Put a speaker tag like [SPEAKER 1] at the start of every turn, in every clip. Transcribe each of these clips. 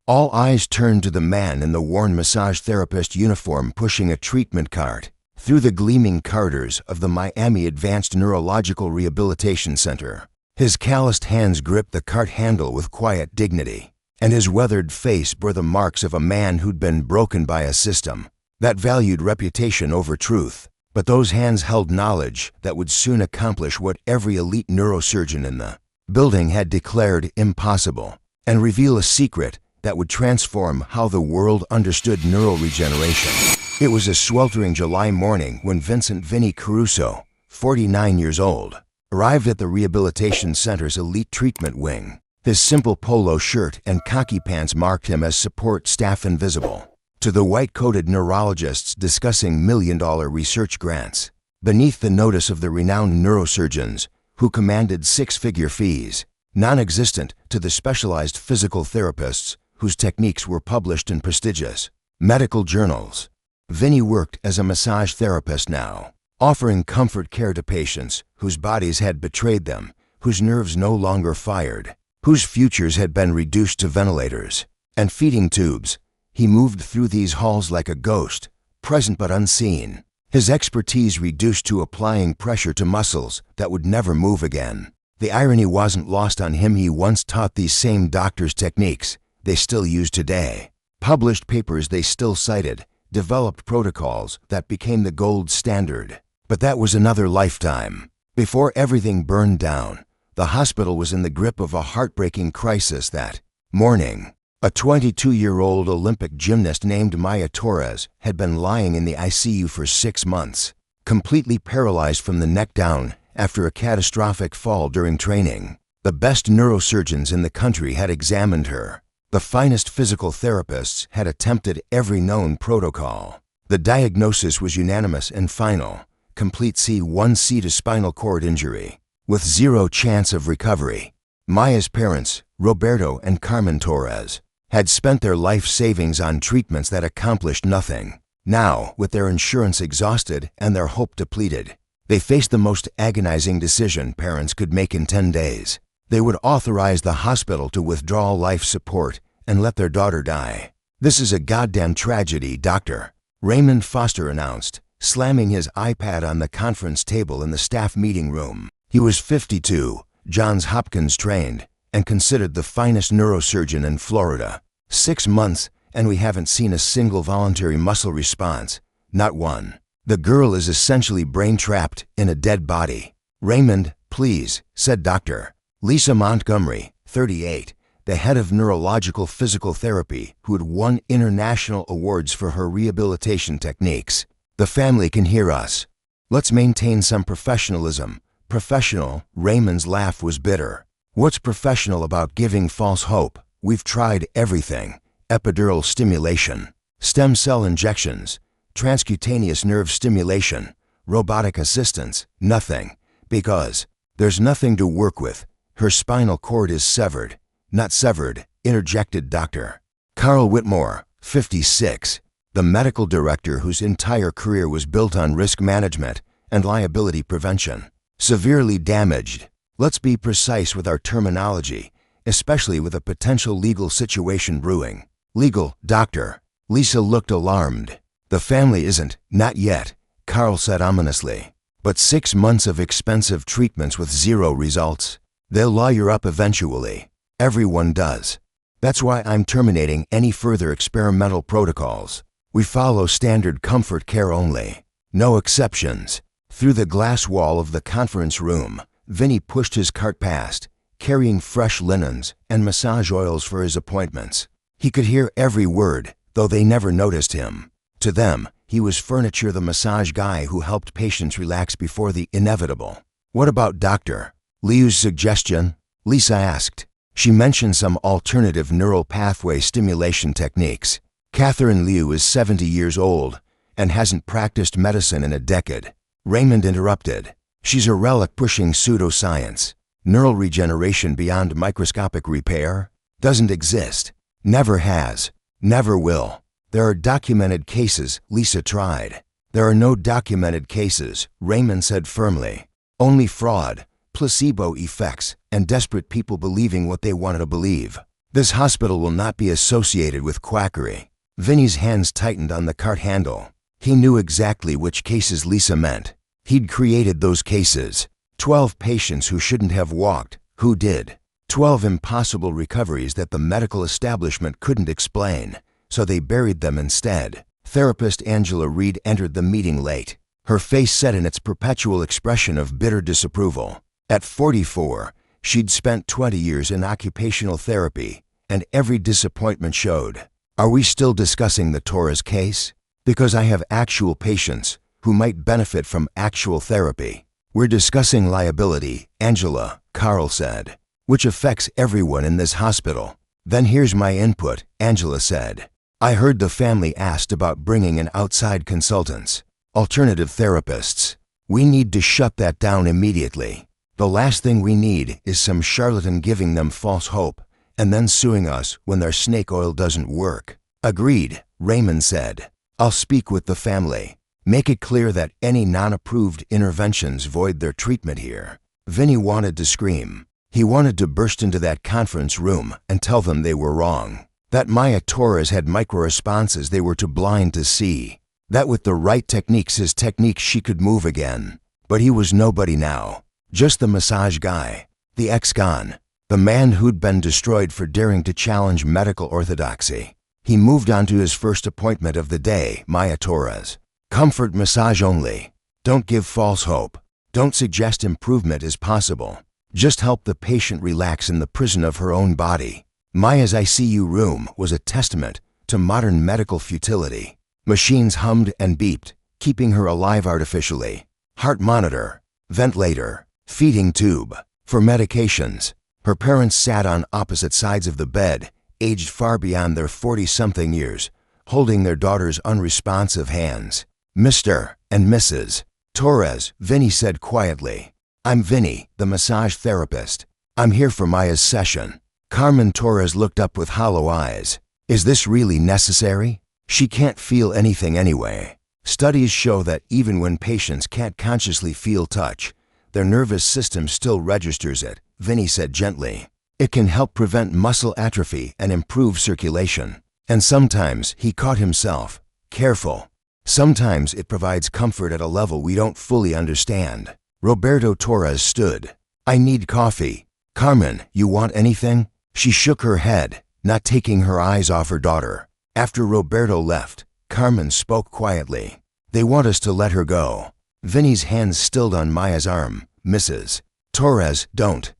[SPEAKER 1] All eyes turned to the man in the worn massage therapist uniform pushing a treatment cart through the gleaming corridors of the Miami Advanced Neurological Rehabilitation Center. His calloused hands gripped the cart handle with quiet dignity, and his weathered face bore the marks of a man who'd been broken by a system that valued reputation over truth. But those hands held knowledge that would soon accomplish what every elite neurosurgeon in the building had declared impossible, and reveal a secret that would transform how the world understood neural regeneration. It was a sweltering July morning when Vincent "Vinny" Caruso, 49 years old, arrived at the rehabilitation center's elite treatment wing. His simple polo shirt and khaki pants marked him as support staff invisible to the white-coated neurologists discussing million-dollar research grants. Beneath the notice of the renowned neurosurgeons who commanded six-figure fees, non-existent to the specialized physical therapists whose techniques were published in prestigious medical journals, Vinny worked as a massage therapist now, offering comfort care to patients whose bodies had betrayed them, whose nerves no longer fired, whose futures had been reduced to ventilators and feeding tubes. He moved through these halls like a ghost, present but unseen, his expertise reduced to applying pressure to muscles that would never move again. The irony wasn't lost on him. He once taught these same doctors techniques they still use today, published papers they still cited, developed protocols that became the gold standard. But that was another lifetime. Before everything burned down, the hospital was in the grip of a heartbreaking crisis that morning. A 22-year-old Olympic gymnast named Maya Torres had been lying in the ICU for 6 months, completely paralyzed from the neck down after a catastrophic fall during training. The best neurosurgeons in the country had examined her. The finest physical therapists had attempted every known protocol. The diagnosis was unanimous and final: complete C1C to spinal cord injury, with zero chance of recovery. Maya's parents, Roberto and Carmen Torres, had spent their life savings on treatments that accomplished nothing. Now, with their insurance exhausted and their hope depleted, they faced the most agonizing decision parents could make in 10 days. They would authorize the hospital to withdraw life support and let their daughter die. "This is a goddamn tragedy, Doctor," Raymond Foster announced, slamming his iPad on the conference table in the staff meeting room. He was 52, Johns Hopkins trained, and considered the finest neurosurgeon in Florida. 6 months, and we haven't seen a single voluntary muscle response. Not one. The girl is essentially brain-trapped in a dead body. "Raymond, please," said Dr. Lisa Montgomery, 38, the head of neurological physical therapy, who had won international awards for her rehabilitation techniques. "The family can hear us. Let's maintain some professionalism." "Professional?" Raymond's laugh was bitter. "What's professional about giving false hope? We've tried everything. Epidural stimulation, stem cell injections, transcutaneous nerve stimulation, robotic assistance. Nothing. Because there's nothing to work with. Her spinal cord is severed." "Not severed," interjected Dr. Carl Whitmore, 56, the medical director whose entire career was built on risk management and liability prevention. "Severely damaged. Let's be precise with our terminology, especially with a potential legal situation brewing." "Legal, Doctor?" Lisa looked alarmed. "The family isn't, not yet," Carl said ominously. "But 6 months of expensive treatments with zero results. They'll lawyer up eventually. Everyone does. That's why I'm terminating any further experimental protocols. We follow standard comfort care only. No exceptions." Through the glass wall of the conference room, Vinny pushed his cart past, carrying fresh linens and massage oils for his appointments. He could hear every word, though they never noticed him. To them, he was furniture, the massage guy who helped patients relax before the inevitable. "What about Dr. Liu's suggestion?" Lisa asked. She mentioned some alternative neural pathway stimulation techniques. "Catherine Liu is 70 years old and hasn't practiced medicine in a decade." Raymond interrupted. "She's a relic pushing pseudoscience. Neural regeneration beyond microscopic repair doesn't exist. Never has. Never will. There are documented cases." Lisa tried. "There are no documented cases," Raymond said firmly. "Only fraud, placebo effects, and desperate people believing what they wanted to believe. This hospital will not be associated with quackery. Vinny's hands tightened on the cart handle. He knew exactly which cases Lisa meant. He'd created those cases. 12 patients who shouldn't have walked, who did. 12 impossible recoveries that the medical establishment couldn't explain, so they buried them instead. Therapist Angela Reed entered the meeting late. Her face set in its perpetual expression of bitter disapproval. At 44, she'd spent 20 years in occupational therapy, and every disappointment showed. Are we still discussing the Torres case? Because I have actual patients who might benefit from actual therapy. We're discussing liability, Angela, Carl said, which affects everyone in this hospital. Then here's my input, Angela said. I heard the family asked about bringing in outside consultants, alternative therapists. We need to shut that down immediately. The last thing we need is some charlatan giving them false hope and then suing us when their snake oil doesn't work. Agreed, Raymond said. I'll speak with the family. Make it clear that any non-approved interventions void their treatment here. Vinny wanted to scream. He wanted to burst into that conference room and tell them they were wrong. That Maya Torres had micro-responses they were too blind to see. That with the right techniques, his techniques, she could move again. But he was nobody now. Just the massage guy. The ex-con. The man who'd been destroyed for daring to challenge medical orthodoxy. He moved on to his first appointment of the day, Maya Torres. Comfort massage only. Don't give false hope. Don't suggest improvement is possible. Just help the patient relax in the prison of her own body. Maya's ICU room was a testament to modern medical futility. Machines hummed and beeped, keeping her alive artificially. Heart monitor, ventilator, feeding tube. For medications, her parents sat on opposite sides of the bed, aged far beyond their 40-something years, holding their daughter's unresponsive hands. Mr. and Mrs. Torres, Vinny said quietly. I'm Vinny, the massage therapist. I'm here for Maya's session. Carmen Torres looked up with hollow eyes. Is this really necessary? She can't feel anything anyway. Studies show that even when patients can't consciously feel touch, their nervous system still registers it, Vinny said gently. It can help prevent muscle atrophy and improve circulation. And sometimes, he caught himself, careful. Sometimes it provides comfort at a level we don't fully understand. Roberto Torres stood. I need coffee. Carmen, you want anything? She shook her head, not taking her eyes off her daughter. After Roberto left, Carmen spoke quietly. They want us to let her go. Vinny's hands stilled on Maya's arm. Mrs. Torres, don't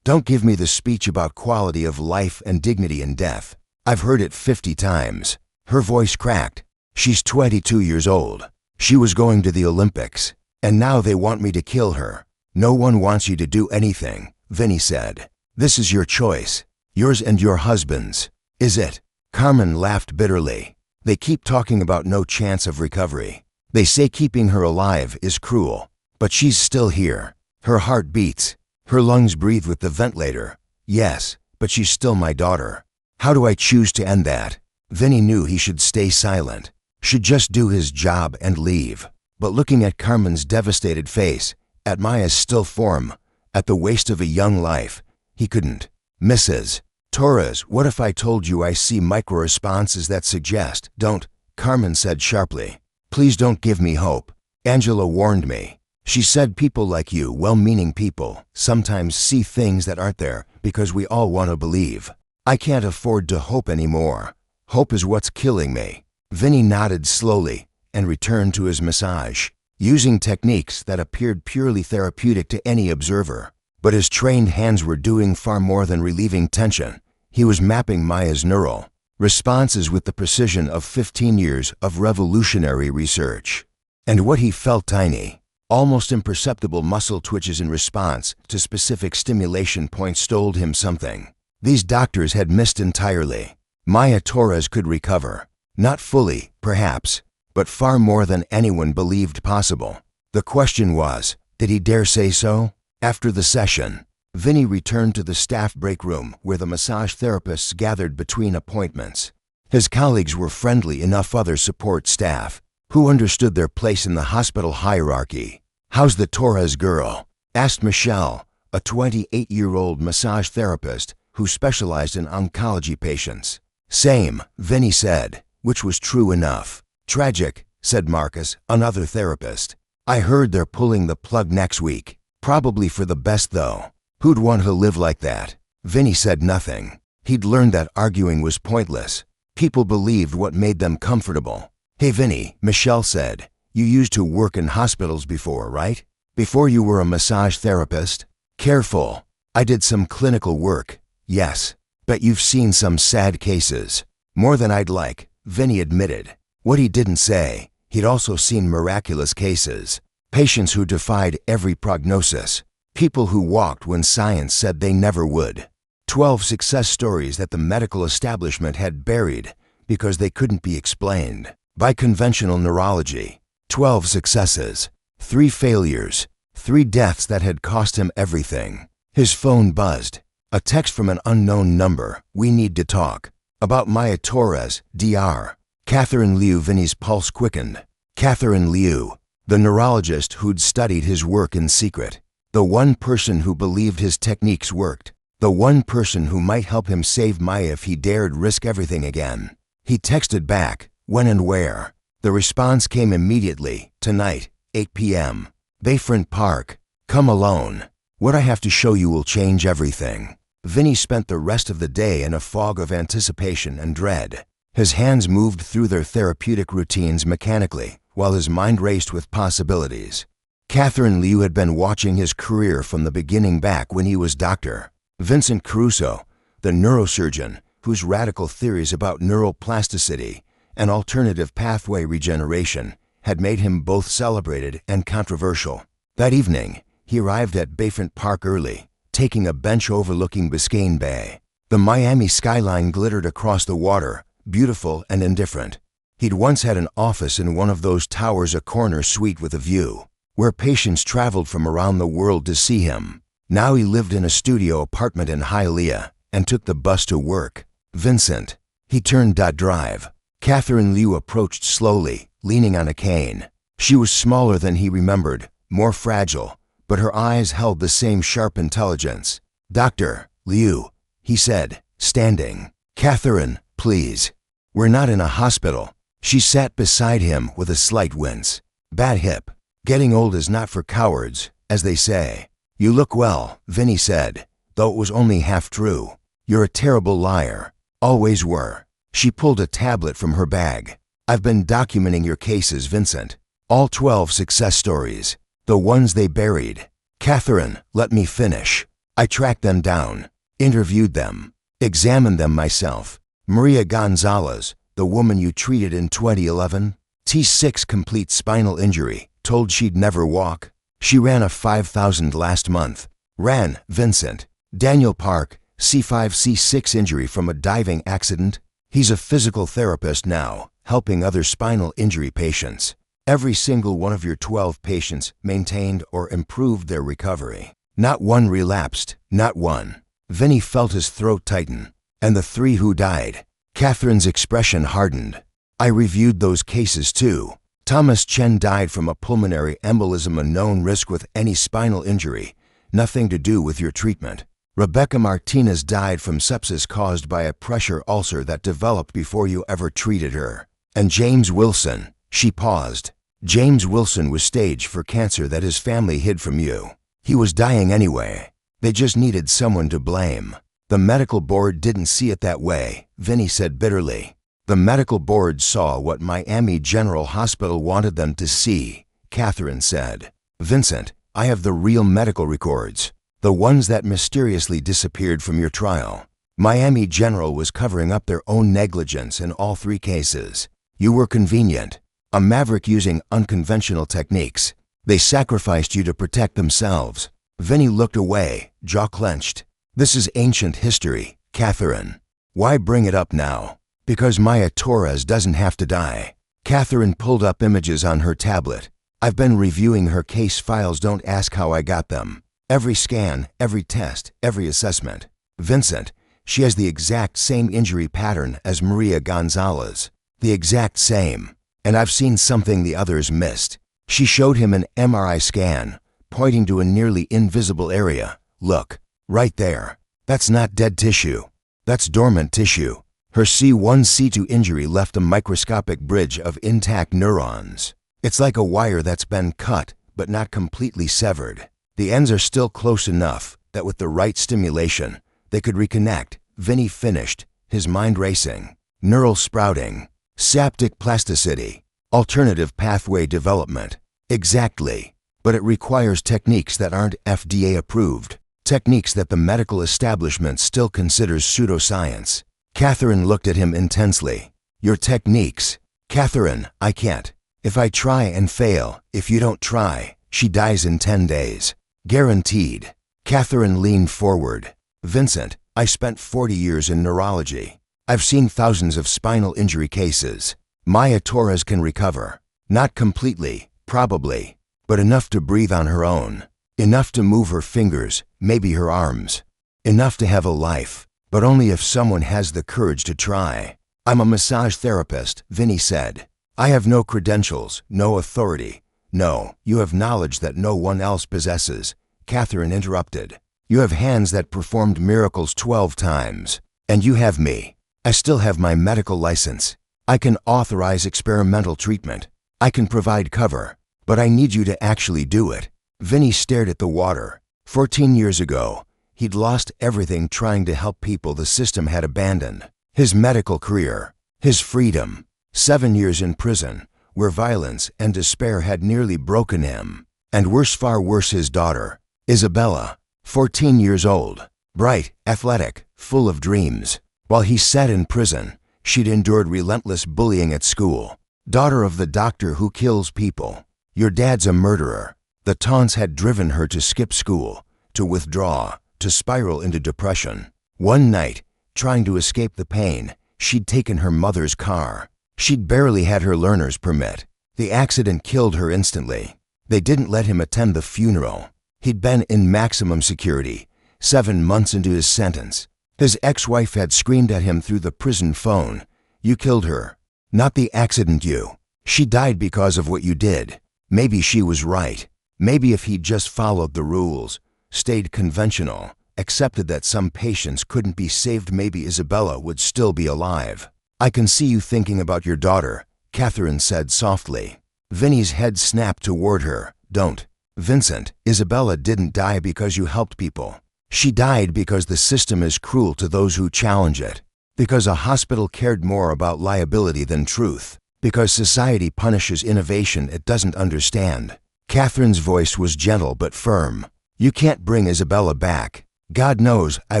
[SPEAKER 1] give me the speech about quality of life and dignity in death. I've heard it 50 times. Her voice cracked. She's 22 years old. She was going to the Olympics. And now they want me to kill her. No one wants you to do anything, Vinny said. This is your choice. Yours and your husband's. Is it? Carmen laughed bitterly. They keep talking about no chance of recovery. They say keeping her alive is cruel. But she's still here. Her heart beats. Her lungs breathe with the ventilator. Yes, but she's still my daughter. How do I choose to end that? Vinny knew he should stay silent. Should just do his job and leave. But looking at Carmen's devastated face, at Maya's still form, at the waste of a young life, he couldn't. Mrs. Torres, what if I told you I see micro-responses that suggest, don't, Carmen said sharply. Please don't give me hope. Angela warned me. She said people like you, well-meaning people, sometimes see things that aren't there because we all want to believe. I can't afford to hope anymore. Hope is what's killing me. Vinny nodded slowly and returned to his massage, using techniques that appeared purely therapeutic to any observer. But his trained hands were doing far more than relieving tension. He was mapping Maya's neural responses with the precision of 15 years of revolutionary research. And what he felt tiny, almost imperceptible muscle twitches in response to specific stimulation points told him something. These doctors had missed entirely. Maya Torres could recover. Not fully, perhaps, but far more than anyone believed possible. The question was, did he dare say so? After the session, Vinny returned to the staff break room where the massage therapists gathered between appointments. His colleagues were friendly enough other support staff who understood their place in the hospital hierarchy. How's the Torres girl? Asked Michelle, a 28-year-old massage therapist who specialized in oncology patients. Same, Vinny said, which was true enough. Tragic, said Marcus, another therapist. I heard they're pulling the plug next week. Probably for the best though. Who'd want to live like that? Vinny said nothing. He'd learned that arguing was pointless. People believed what made them comfortable. Hey Vinny, Michelle said, you used to work in hospitals before, right? Before you were a massage therapist? Careful. I did some clinical work, yes. But you've seen some sad cases. More than I'd like, Vinny admitted. What he didn't say, he'd also seen miraculous cases. Patients who defied every prognosis. People who walked when science said they never would. 12 success stories that the medical establishment had buried because they couldn't be explained by conventional neurology. 12 successes, 3 failures, 3 deaths that had cost him everything. His phone buzzed. A text from an unknown number. We need to talk. About Maya Torres, Dr. Catherine Liu. Vinny's pulse quickened. Catherine Liu, the neurologist who'd studied his work in secret. The one person who believed his techniques worked. The one person who might help him save Maya if he dared risk everything again. He texted back, when and where. The response came immediately, tonight, 8 p.m. Bayfront Park. Come alone. What I have to show you will change everything. Vinny spent the rest of the day in a fog of anticipation and dread. His hands moved through their therapeutic routines mechanically, while his mind raced with possibilities. Catherine Liu had been watching his career from the beginning back when he was Dr. Vincent Caruso, the neurosurgeon, whose radical theories about neuroplasticity and alternative pathway regeneration had made him both celebrated and controversial. That evening, he arrived at Bayfront Park early, taking a bench overlooking Biscayne Bay. The Miami skyline glittered across the water, beautiful and indifferent. He'd once had an office in one of those towers, a corner suite with a view, where patients traveled from around the world to see him. Now he lived in a studio apartment in Hialeah and took the bus to work. Vincent. He turned drive. Catherine Liu approached slowly, leaning on a cane. She was smaller than he remembered, more fragile, but her eyes held the same sharp intelligence. Dr. Liu, he said, standing. Catherine, please. We're not in a hospital. She sat beside him with a slight wince. Bad hip. Getting old is not for cowards, as they say. You look well, Vinny said, though it was only half true. You're a terrible liar. Always were. She pulled a tablet from her bag. I've been documenting your cases, Vincent. All 12 success stories. The ones they buried. Catherine, let me finish. I tracked them down, interviewed them, examined them myself. Maria Gonzalez, the woman you treated in 2011, T6 complete spinal injury, told she'd never walk. She ran a 5,000 last month. Ran, Vincent. Daniel Park, C5-C6 injury from a diving accident. He's a physical therapist now, helping other spinal injury patients. Every single one of your 12 patients maintained or improved their recovery. Not one relapsed, not one. Vinny felt his throat tighten. And the 3 who died. Catherine's expression hardened. I reviewed those cases too. Thomas Chen died from a pulmonary embolism, a known risk with any spinal injury, nothing to do with your treatment. Rebecca Martinez died from sepsis caused by a pressure ulcer that developed before you ever treated her. And James Wilson, she paused. James Wilson was staged for cancer that his family hid from you. He was dying anyway. They just needed someone to blame. The medical board didn't see it that way, Vinny said bitterly. The medical board saw what Miami General Hospital wanted them to see, Catherine said. Vincent, I have the real medical records. The ones that mysteriously disappeared from your trial. Miami General was covering up their own negligence in all 3 cases. You were convenient. A maverick using unconventional techniques. They sacrificed you to protect themselves. Vinny looked away, jaw clenched. This is ancient history, Catherine. Why bring it up now? Because Maya Torres doesn't have to die. Catherine pulled up images on her tablet. I've been reviewing her case files, don't ask how I got them. Every scan, every test, every assessment. Vincent, she has the exact same injury pattern as Maria Gonzalez. The exact same. And I've seen something the others missed. She showed him an MRI scan, pointing to a nearly invisible area. Look, right there. That's not dead tissue. That's dormant tissue. Her C1, C2 injury left a microscopic bridge of intact neurons. It's like a wire that's been cut, but not completely severed. The ends are still close enough that with the right stimulation, they could reconnect. Vinny finished, his mind racing. Neural sprouting, synaptic plasticity, alternative pathway development. Exactly. But it requires techniques that aren't FDA approved, techniques that the medical establishment still considers pseudoscience. Catherine looked at him intensely. Your techniques. Catherine, I can't. If I try and fail, if you don't try, she dies in 10 days. Guaranteed. Catherine leaned forward. Vincent, I spent 40 years in neurology. I've seen thousands of spinal injury cases. Maya Torres can recover. Not completely, probably, but enough to breathe on her own. Enough to move her fingers, maybe her arms. Enough to have a life, but only if someone has the courage to try. I'm a massage therapist, Vinny said. I have no credentials, no authority. No, you have knowledge that no one else possesses. Catherine interrupted. You have hands that performed miracles 12 times. And you have me. I still have my medical license. I can authorize experimental treatment. I can provide cover. But I need you to actually do it. Vinny stared at the water. 14 years ago, he'd lost everything trying to help people the system had abandoned. His medical career, his freedom, 7 years in prison, where violence and despair had nearly broken him. And worse, far worse, his daughter, Isabella, 14 years old, bright, athletic, full of dreams. While he sat in prison, she'd endured relentless bullying at school. Daughter of the doctor who kills people. Your dad's a murderer. The taunts had driven her to skip school, to withdraw, to spiral into depression. One night, trying to escape the pain, she'd taken her mother's car. She'd barely had her learner's permit. The accident killed her instantly. They didn't let him attend the funeral. He'd been in maximum security, 7 months into his sentence. His ex-wife had screamed at him through the prison phone. You killed her. Not the accident, you. She died because of what you did. Maybe she was right. Maybe if he'd just followed the rules, stayed conventional, accepted that some patients couldn't be saved, maybe Isabella would still be alive. I can see you thinking about your daughter, Catherine said softly. Vinny's head snapped toward her. Don't. Vincent, Isabella didn't die because you helped people. She died because the system is cruel to those who challenge it. Because a hospital cared more about liability than truth. Because society punishes innovation it doesn't understand. Catherine's voice was gentle but firm. You can't bring Isabella back. God knows I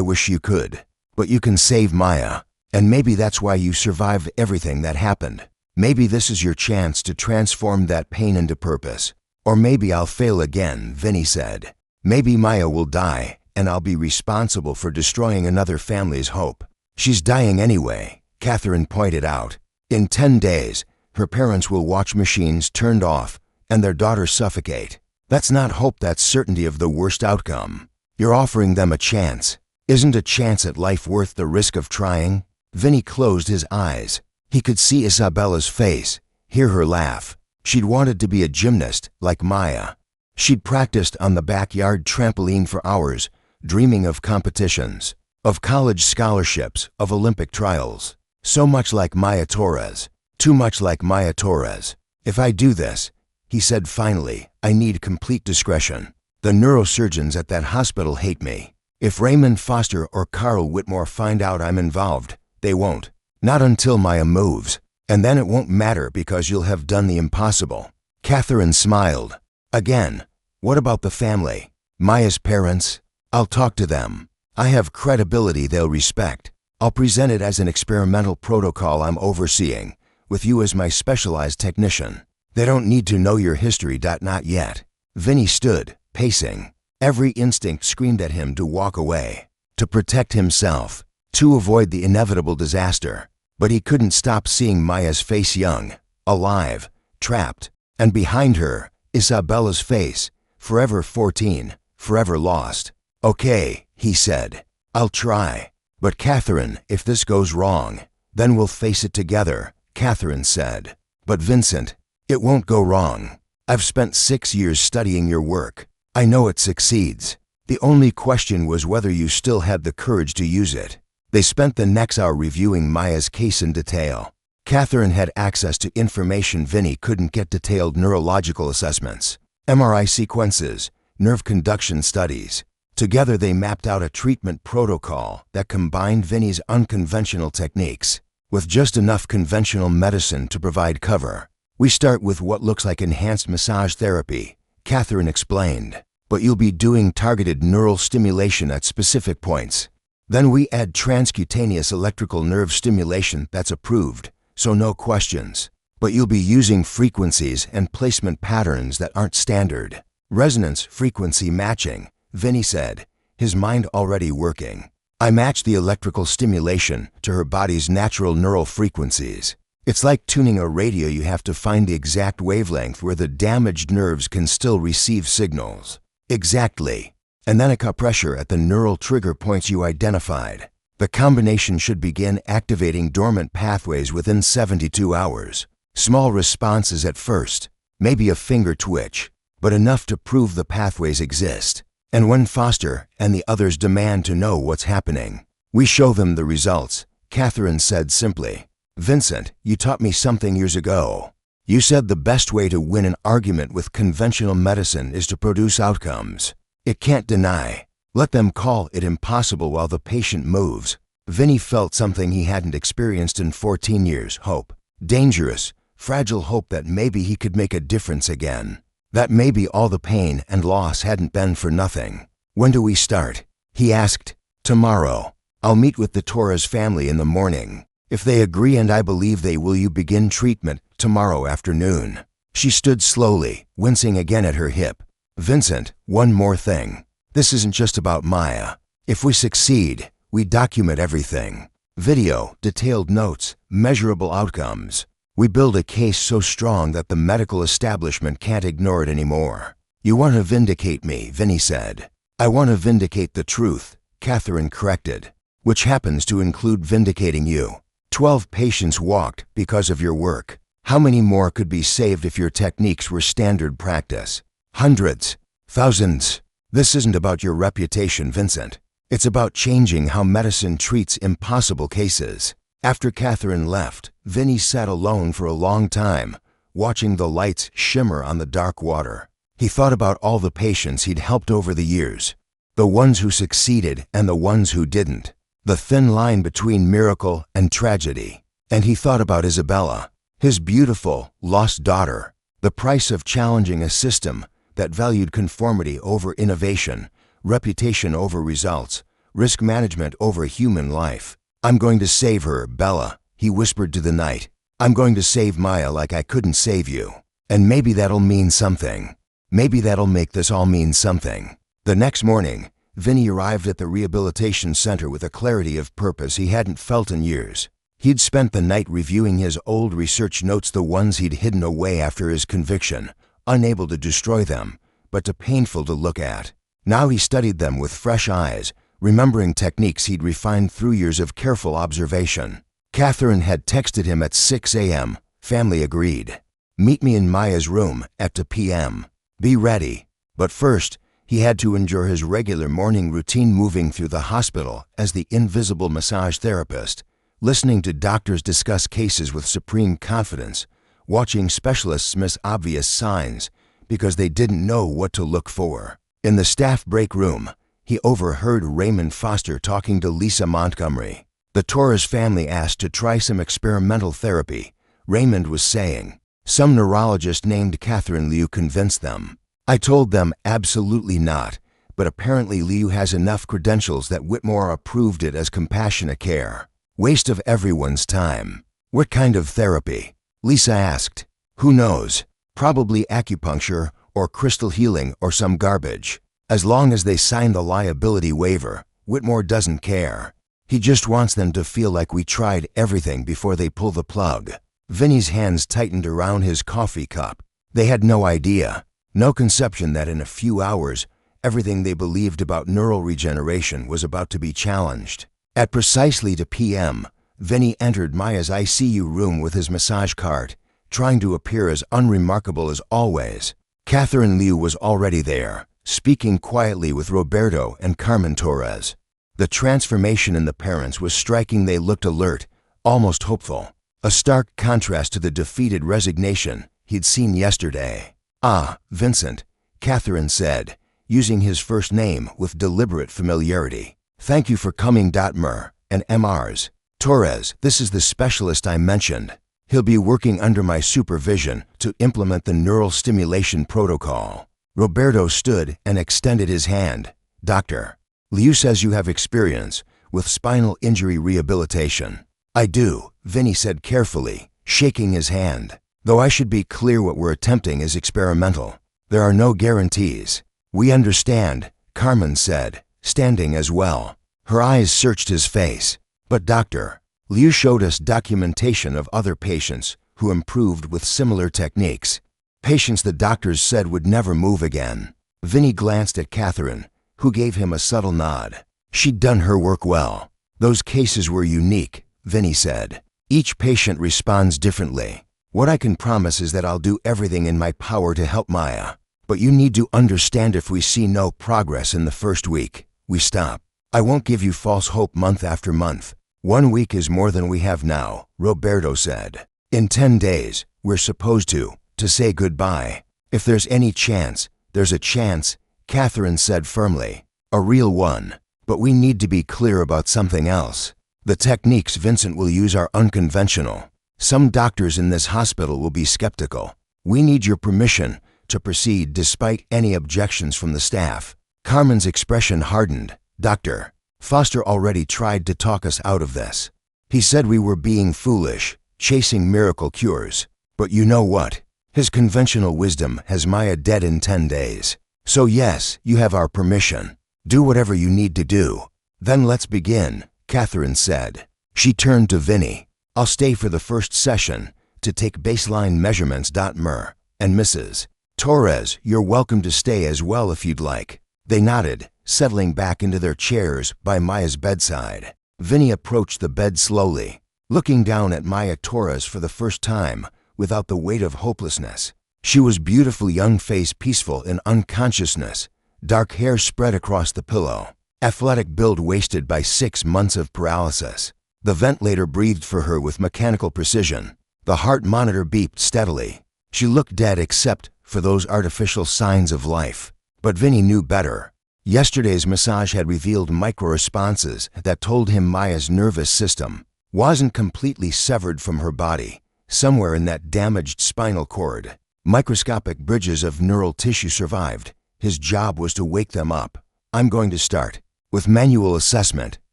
[SPEAKER 1] wish you could. But you can save Maya. And maybe that's why you survived everything that happened. Maybe this is your chance to transform that pain into purpose. Or maybe I'll fail again, Vinny said. Maybe Maya will die, and I'll be responsible for destroying another family's hope. She's dying anyway, Catherine pointed out. In 10 days, her parents will watch machines turned off, and their daughter suffocate. That's not hope, that's certainty of the worst outcome. You're offering them a chance. Isn't a chance at life worth the risk of trying? Vinny closed his eyes. He could see Isabella's face, hear her laugh. She'd wanted to be a gymnast, like Maya. She'd practiced on the backyard trampoline for hours, dreaming of competitions, of college scholarships, of Olympic trials. So much like Maya Torres. Too much like Maya Torres. If I do this, he said finally, I need complete discretion. The neurosurgeons at that hospital hate me. If Raymond Foster or Carl Whitmore find out I'm involved, they won't. Not until Maya moves. And then it won't matter because you'll have done the impossible. Catherine smiled. Again, what about the family? Maya's parents? I'll talk to them. I have credibility they'll respect. I'll present it as an experimental protocol I'm overseeing, with you as my specialized technician. They don't need to know your history. Not yet. Vinny stood, pacing. Every instinct screamed at him to walk away, to protect himself, to avoid the inevitable disaster. But he couldn't stop seeing Maya's face, young, alive, trapped, and behind her, Isabella's face, forever 14, forever lost. Okay, he said. I'll try. But Catherine, if this goes wrong, then we'll face it together, Catherine said. But Vincent, it won't go wrong. I've spent 6 years studying your work. I know it succeeds. The only question was whether you still had the courage to use it. They spent the next hour reviewing Maya's case in detail. Catherine had access to information Vinny couldn't get: detailed neurological assessments, MRI sequences, nerve conduction studies. Together they mapped out a treatment protocol that combined Vinny's unconventional techniques with just enough conventional medicine to provide cover. "We start with what looks like enhanced massage therapy," Catherine explained, "but you'll be doing targeted neural stimulation at specific points. Then we add transcutaneous electrical nerve stimulation that's approved, so no questions. But you'll be using frequencies and placement patterns that aren't standard. Resonance frequency matching," Vinny said, his mind already working. "I match the electrical stimulation to her body's natural neural frequencies. It's like tuning a radio. You have to find the exact wavelength where the damaged nerves can still receive signals." "Exactly. And then acupressure at the neural trigger points you identified. The combination should begin activating dormant pathways within 72 hours. Small responses at first, maybe a finger twitch, but enough to prove the pathways exist. And when Foster and the others demand to know what's happening, we show them the results," Catherine said simply. "Vincent, you taught me something years ago. You said the best way to win an argument with conventional medicine is to produce outcomes it can't deny. Let them call it impossible while the patient moves." Vinny felt something he hadn't experienced in 14 years: hope. Dangerous, fragile hope that maybe he could make a difference again. That maybe all the pain and loss hadn't been for nothing. "When do we start?" he asked. "Tomorrow. I'll meet with the Torres family in the morning. If they agree, and I believe they will, you begin treatment tomorrow afternoon." She stood slowly, wincing again at her hip. "Vincent, one more thing. This isn't just about Maya. If we succeed, we document everything. Video, detailed notes, measurable outcomes. We build a case so strong that the medical establishment can't ignore it anymore." "You want to vindicate me," Vinny said. "I want to vindicate the truth," Catherine corrected, "which happens to include vindicating you. 12 patients walked because of your work. How many more could be saved if your techniques were standard practice? Hundreds, thousands. This isn't about your reputation, Vincent. It's about changing how medicine treats impossible cases." After Catherine left, Vinny sat alone for a long time, watching the lights shimmer on the dark water. He thought about all the patients he'd helped over the years, the ones who succeeded and the ones who didn't, the thin line between miracle and tragedy. And he thought about Isabella, his beautiful, lost daughter, the price of challenging a system that valued conformity over innovation, reputation over results, risk management over human life. "I'm going to save her, Bella," he whispered to the night. "I'm going to save Maya like I couldn't save you. And maybe that'll mean something. Maybe that'll make this all mean something." The next morning, Vinny arrived at the rehabilitation center with a clarity of purpose he hadn't felt in years. He'd spent the night reviewing his old research notes, the ones he'd hidden away after his conviction, unable to destroy them, but too painful to look at. Now he studied them with fresh eyes, remembering techniques he'd refined through years of careful observation. Catherine had texted him at 6 a.m. Family agreed. "Meet me in Maya's room at 2 p.m. Be ready." But first, he had to endure his regular morning routine, moving through the hospital as the invisible massage therapist, listening to doctors discuss cases with supreme confidence, watching specialists miss obvious signs because they didn't know what to look for. In the staff break room, he overheard Raymond Foster talking to Lisa Montgomery. The Torres family asked to try some experimental therapy. Raymond was saying, "Some neurologist named Catherine Liu convinced them. I told them absolutely not, but apparently Liu has enough credentials that Whitmore approved it as compassionate care. Waste of everyone's time." "What kind of therapy?" Lisa asked. "Who knows? Probably acupuncture or crystal healing or some garbage. As long as they sign the liability waiver, Whitmore doesn't care. He just wants them to feel like we tried everything before they pull the plug." Vinny's hands tightened around his coffee cup. They had no idea, no conception that in a few hours, everything they believed about neural regeneration was about to be challenged. At precisely 2 p.m., Vinny entered Maya's ICU room with his massage cart, trying to appear as unremarkable as always. Catherine Liu was already there, speaking quietly with Roberto and Carmen Torres. The transformation in the parents was striking. They looked alert, almost hopeful, a stark contrast to the defeated resignation he'd seen yesterday. "Ah, Vincent," Catherine said, using his first name with deliberate familiarity. "Thank you for coming. Mr. and Mrs. Torres, this is the specialist I mentioned. He'll be working under my supervision to implement the neural stimulation protocol." Roberto stood and extended his hand. "Doctor, Liu says you have experience with spinal injury rehabilitation." "I do," Vinny said carefully, shaking his hand. "Though I should be clear, what we're attempting is experimental. There are no guarantees." "We understand," Carmen said, standing as well. Her eyes searched his face. "But doctor, Liu showed us documentation of other patients who improved with similar techniques. Patients the doctors said would never move again." Vinny glanced at Catherine, who gave him a subtle nod. She'd done her work well. "Those cases were unique," Vinny said. "Each patient responds differently. What I can promise is that I'll do everything in my power to help Maya. But you need to understand, if we see no progress in the first week, we stop. I won't give you false hope month after month. 1 week is more than we have now," Roberto said. "In 10 days, we're supposed to say goodbye. If there's any chance, there's a chance," Catherine said firmly. "A real one. But we need to be clear about something else. The techniques Vincent will use are unconventional. Some doctors in this hospital will be skeptical. We need your permission to proceed despite any objections from the staff." Carmen's expression hardened. "Dr. Foster already tried to talk us out of this. He said we were being foolish, chasing miracle cures. But you know what? His conventional wisdom has Maya dead in 10 days. So yes, you have our permission. Do whatever you need to do." "Then let's begin," Catherine said. She turned to Vinny. "I'll stay for the first session to take baseline measurements. Mr. and Mrs. Torres, you're welcome to stay as well if you'd like." They nodded, settling back into their chairs by Maya's bedside. Vinny approached the bed slowly, looking down at Maya Torres for the first time without the weight of hopelessness. She was beautiful, young face peaceful in unconsciousness, dark hair spread across the pillow, athletic build wasted by 6 months of paralysis. The ventilator breathed for her with mechanical precision. The heart monitor beeped steadily. She looked dead except for those artificial signs of life. But Vinny knew better. Yesterday's massage had revealed micro-responses that told him Maya's nervous system wasn't completely severed from her body. Somewhere in that damaged spinal cord, microscopic bridges of neural tissue survived. His job was to wake them up. "I'm going to start with manual assessment,"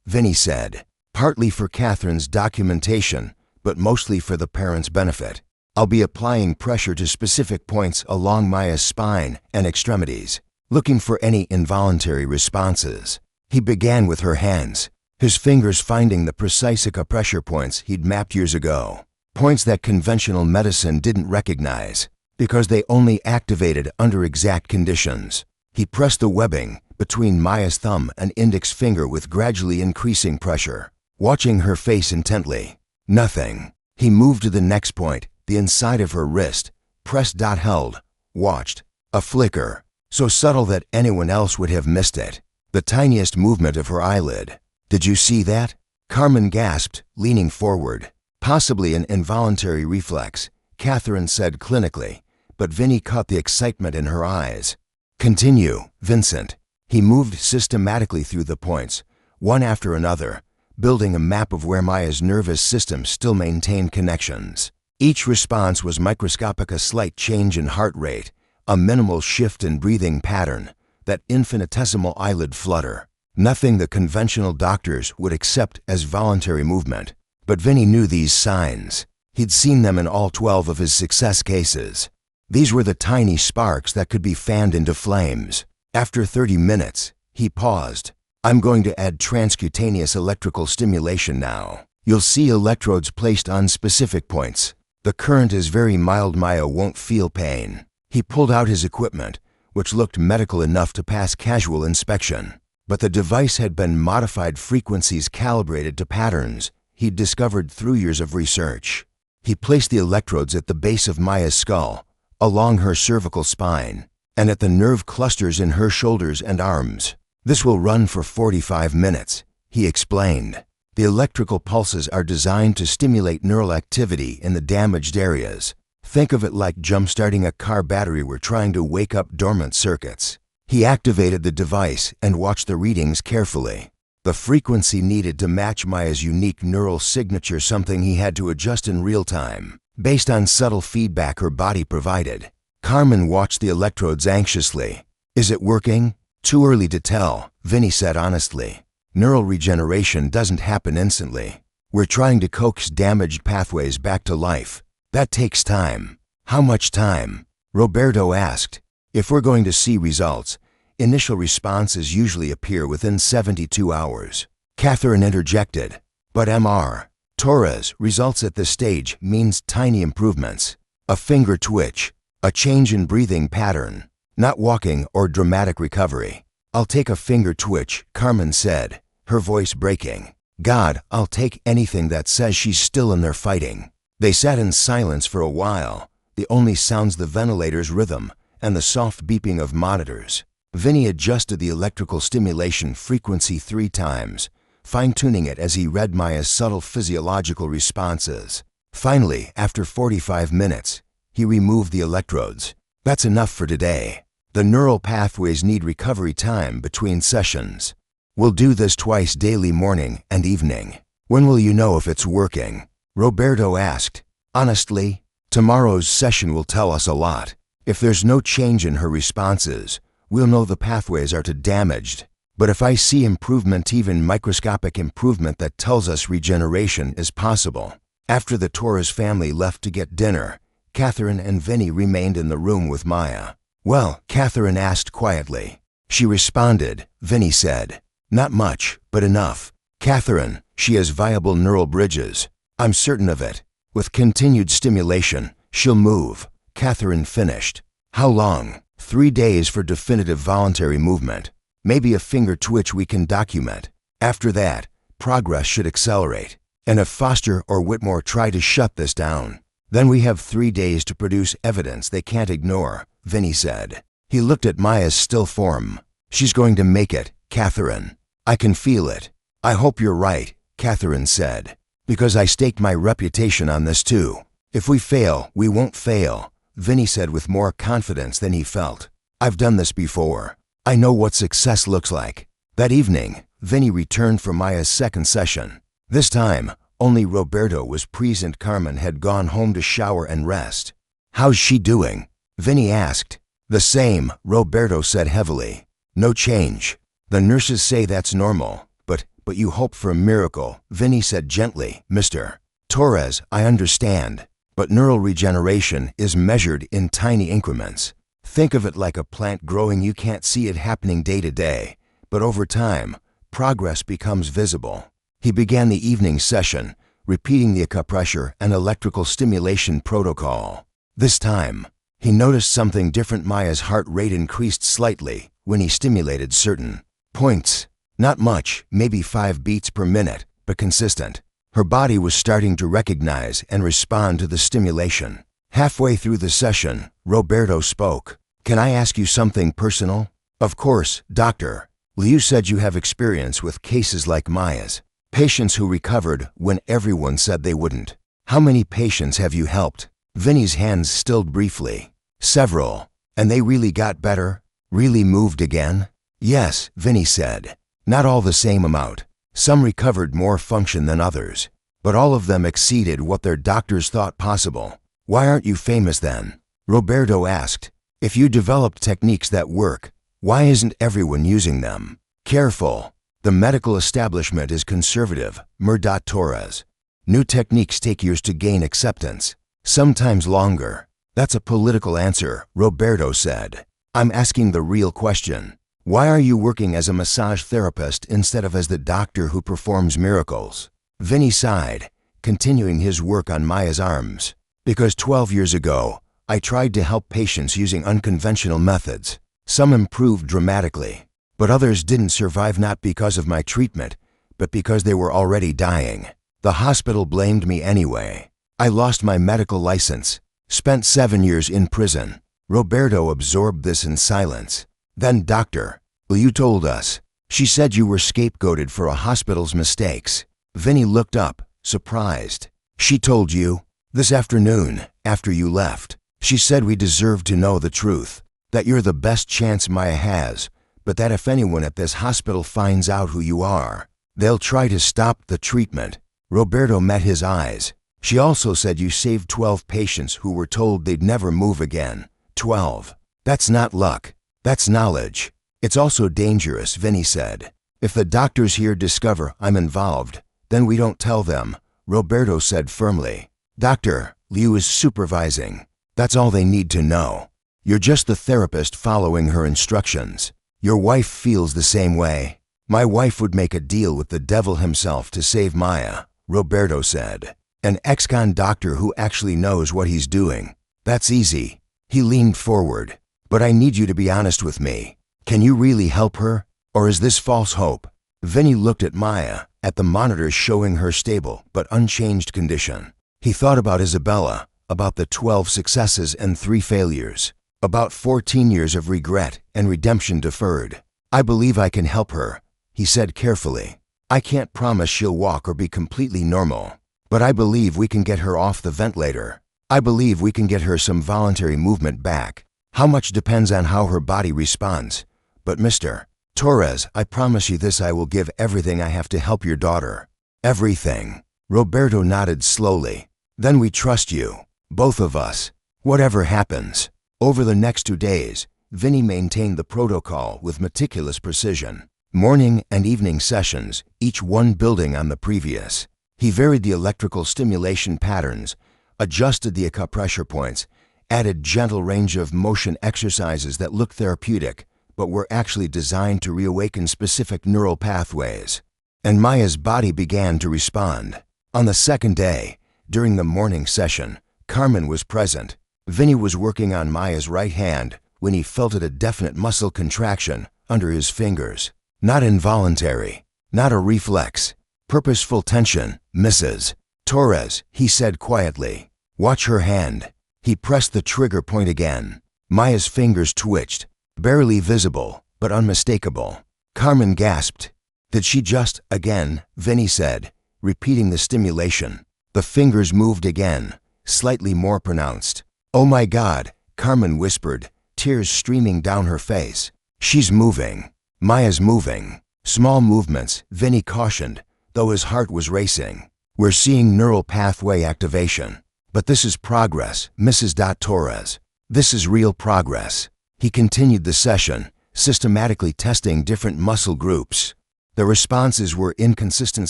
[SPEAKER 1] Vinny said, partly for Catherine's documentation, but mostly for the parents' benefit. "I'll be applying pressure to specific points along Maya's spine and extremities, looking for any involuntary responses." He began with her hands, his fingers finding the precise acupressure points he'd mapped years ago. Points that conventional medicine didn't recognize, because they only activated under exact conditions. He pressed the webbing between Maya's thumb and index finger with gradually increasing pressure, watching her face intently. Nothing. He moved to the next point, the inside of her wrist, pressed. Held, watched. A flicker, so subtle that anyone else would have missed it. The tiniest movement of her eyelid. "Did you see that?" Carmen gasped, leaning forward. "Possibly an involuntary reflex," Catherine said clinically, but Vinny caught the excitement in her eyes. "Continue, Vincent." He moved systematically through the points, one after another, building a map of where Maya's nervous system still maintained connections. Each response was microscopic, a slight change in heart rate, a minimal shift in breathing pattern, that infinitesimal eyelid flutter. Nothing the conventional doctors would accept as voluntary movement. But Vinny knew these signs. He'd seen them in all 12 of his success cases. These were the tiny sparks that could be fanned into flames. After 30 minutes, he paused. "I'm going to add transcutaneous electrical stimulation now. You'll see electrodes placed on specific points. The current is very mild. Maya won't feel pain." He pulled out his equipment, which looked medical enough to pass casual inspection. But the device had been modified, frequencies calibrated to patterns he'd discovered through years of research. He placed the electrodes at the base of Maya's skull, along her cervical spine. and at the nerve clusters in her shoulders and arms. This will run for 45 minutes, he explained. The electrical pulses are designed to stimulate neural activity in the damaged areas. Think of it like jump-starting a car battery. We're trying to wake up dormant circuits. He activated the device and watched the readings carefully. The frequency needed to match Maya's unique neural signature, something he had to adjust in real time, based on subtle feedback her body provided. Carmen watched the electrodes anxiously. Is it working? Too early to tell, Vinny said honestly. Neural regeneration doesn't happen instantly. We're trying to coax damaged pathways back to life. That takes time. How much time? Roberto asked. If we're going to see results, initial responses usually appear within 72 hours. Catherine interjected. But Mr. Torres, results at this stage means tiny improvements. A finger twitch, a change in breathing pattern, not walking or dramatic recovery. I'll take a finger twitch, Carmen said, her voice breaking. God, I'll take anything that says she's still in there fighting. They sat in silence for a while, the only sounds the ventilator's rhythm and the soft beeping of monitors. Vinny adjusted the electrical stimulation frequency 3 times, fine-tuning it as he read Maya's subtle physiological responses. Finally, after 45 minutes, he removed the electrodes. That's enough for today. The neural pathways need recovery time between sessions. We'll do this twice daily, morning and evening. When will you know if it's working? Roberto asked. Honestly, tomorrow's session will tell us a lot. If there's no change in her responses, we'll know the pathways are too damaged. But if I see improvement, even microscopic improvement, that tells us regeneration is possible. After the Torres family left to get dinner, Catherine and Vinny remained in the room with Maya. Well, Catherine asked quietly. She responded, Vinny said. Not much, but enough. Catherine, she has viable neural bridges. I'm certain of it. With continued stimulation, she'll move. Catherine finished. How long? 3 days for definitive voluntary movement. Maybe a finger twitch we can document. After that, progress should accelerate. And if Foster or Whitmore try to shut this down, then we have 3 days to produce evidence they can't ignore, Vinny said. He looked at Maya's still form. She's going to make it, Catherine. I can feel it. I hope you're right, Catherine said. Because I staked my reputation on this too. If we fail, we won't fail, Vinny said with more confidence than he felt. I've done this before. I know what success looks like. That evening, Vinny returned for Maya's second session. This time, only Roberto was present. Carmen had gone home to shower and rest. How's she doing? Vinny asked. The same, Roberto said heavily. No change. The nurses say that's normal, but you hope for a miracle, Vinny said gently. Mr. Torres, I understand, but neural regeneration is measured in tiny increments. Think of it like a plant growing. You can't see it happening day to day, but over time, progress becomes visible. He began the evening session, repeating the acupressure and electrical stimulation protocol. This time, he noticed something different. Maya's heart rate increased slightly when he stimulated certain points. Not much, maybe 5 beats per minute, but consistent. Her body was starting to recognize and respond to the stimulation. Halfway through the session, Roberto spoke. Can I ask you something personal? Of course, doctor. Well, you said you have experience with cases like Maya's. Patients who recovered when everyone said they wouldn't. How many patients have you helped? Vinny's hands stilled briefly. Several. And they really got better? Really moved again? Yes, Vinny said. Not all the same amount. Some recovered more function than others. But all of them exceeded what their doctors thought possible. Why aren't you famous then? Roberto asked. If you developed techniques that work, why isn't everyone using them? Careful. The medical establishment is conservative, Mr. Torres. New techniques take years to gain acceptance, sometimes longer. That's a political answer, Roberto said. I'm asking the real question. Why are you working as a massage therapist instead of as the doctor who performs miracles? Vinny sighed, continuing his work on Maya's arms. Because 12 years ago, I tried to help patients using unconventional methods. Some improved dramatically, but others didn't survive, not because of my treatment, but because they were already dying. The hospital blamed me anyway. I lost my medical license, spent 7 years in prison. Roberto absorbed this in silence. Then, Doctor, you told us. She said you were scapegoated for a hospital's mistakes. Vinny looked up, surprised. She told you? This afternoon, after you left. She said we deserve to know the truth, that you're the best chance Maya has, but that if anyone at this hospital finds out who you are, they'll try to stop the treatment. Roberto met his eyes. She also said you saved 12 patients who were told they'd never move again. 12. That's not luck. That's knowledge. It's also dangerous, Vinny said. If the doctors here discover I'm involved, then we don't tell them, Roberto said firmly. Doctor, Liu is supervising. That's all they need to know. You're just the therapist following her instructions. Your wife feels the same way. My wife would make a deal with the devil himself to save Maya, Roberto said. An ex-con doctor who actually knows what he's doing. That's easy. He leaned forward. But I need you to be honest with me. Can you really help her? Or is this false hope? Vinny looked at Maya, at the monitors showing her stable but unchanged condition. He thought about Isabella, about the 12 successes and 3 failures, about 14 years of regret and redemption deferred. I believe I can help her, he said carefully. I can't promise she'll walk or be completely normal, but I believe we can get her off the ventilator. I believe we can get her some voluntary movement back. How much depends on how her body responds. But Mr. Torres, I promise you this, I will give everything I have to help your daughter. Everything. Roberto nodded slowly. Then we trust you. Both of us. Whatever happens. Over the next 2 days, Vinny maintained the protocol with meticulous precision. Morning and evening sessions, each one building on the previous. He varied the electrical stimulation patterns, adjusted the acupressure points, added gentle range of motion exercises that looked therapeutic, but were actually designed to reawaken specific neural pathways. And Maya's body began to respond. On the second day, during the morning session, Carmen was present. Vinny was working on Maya's right hand when he felt a definite muscle contraction under his fingers. Not involuntary, not a reflex. Purposeful tension, Mrs. Torres, he said quietly. Watch her hand. He pressed the trigger point again. Maya's fingers twitched, barely visible, but unmistakable. Carmen gasped. Did she just, again, Vinny said, repeating the stimulation. The fingers moved again, slightly more pronounced. Oh my God, Carmen whispered, tears streaming down her face. She's moving. Maya's moving. Small movements, Vinny cautioned, though his heart was racing. We're seeing neural pathway activation. But this is progress, Mrs. Torres. This is real progress. He continued the session, systematically testing different muscle groups. The responses were inconsistent.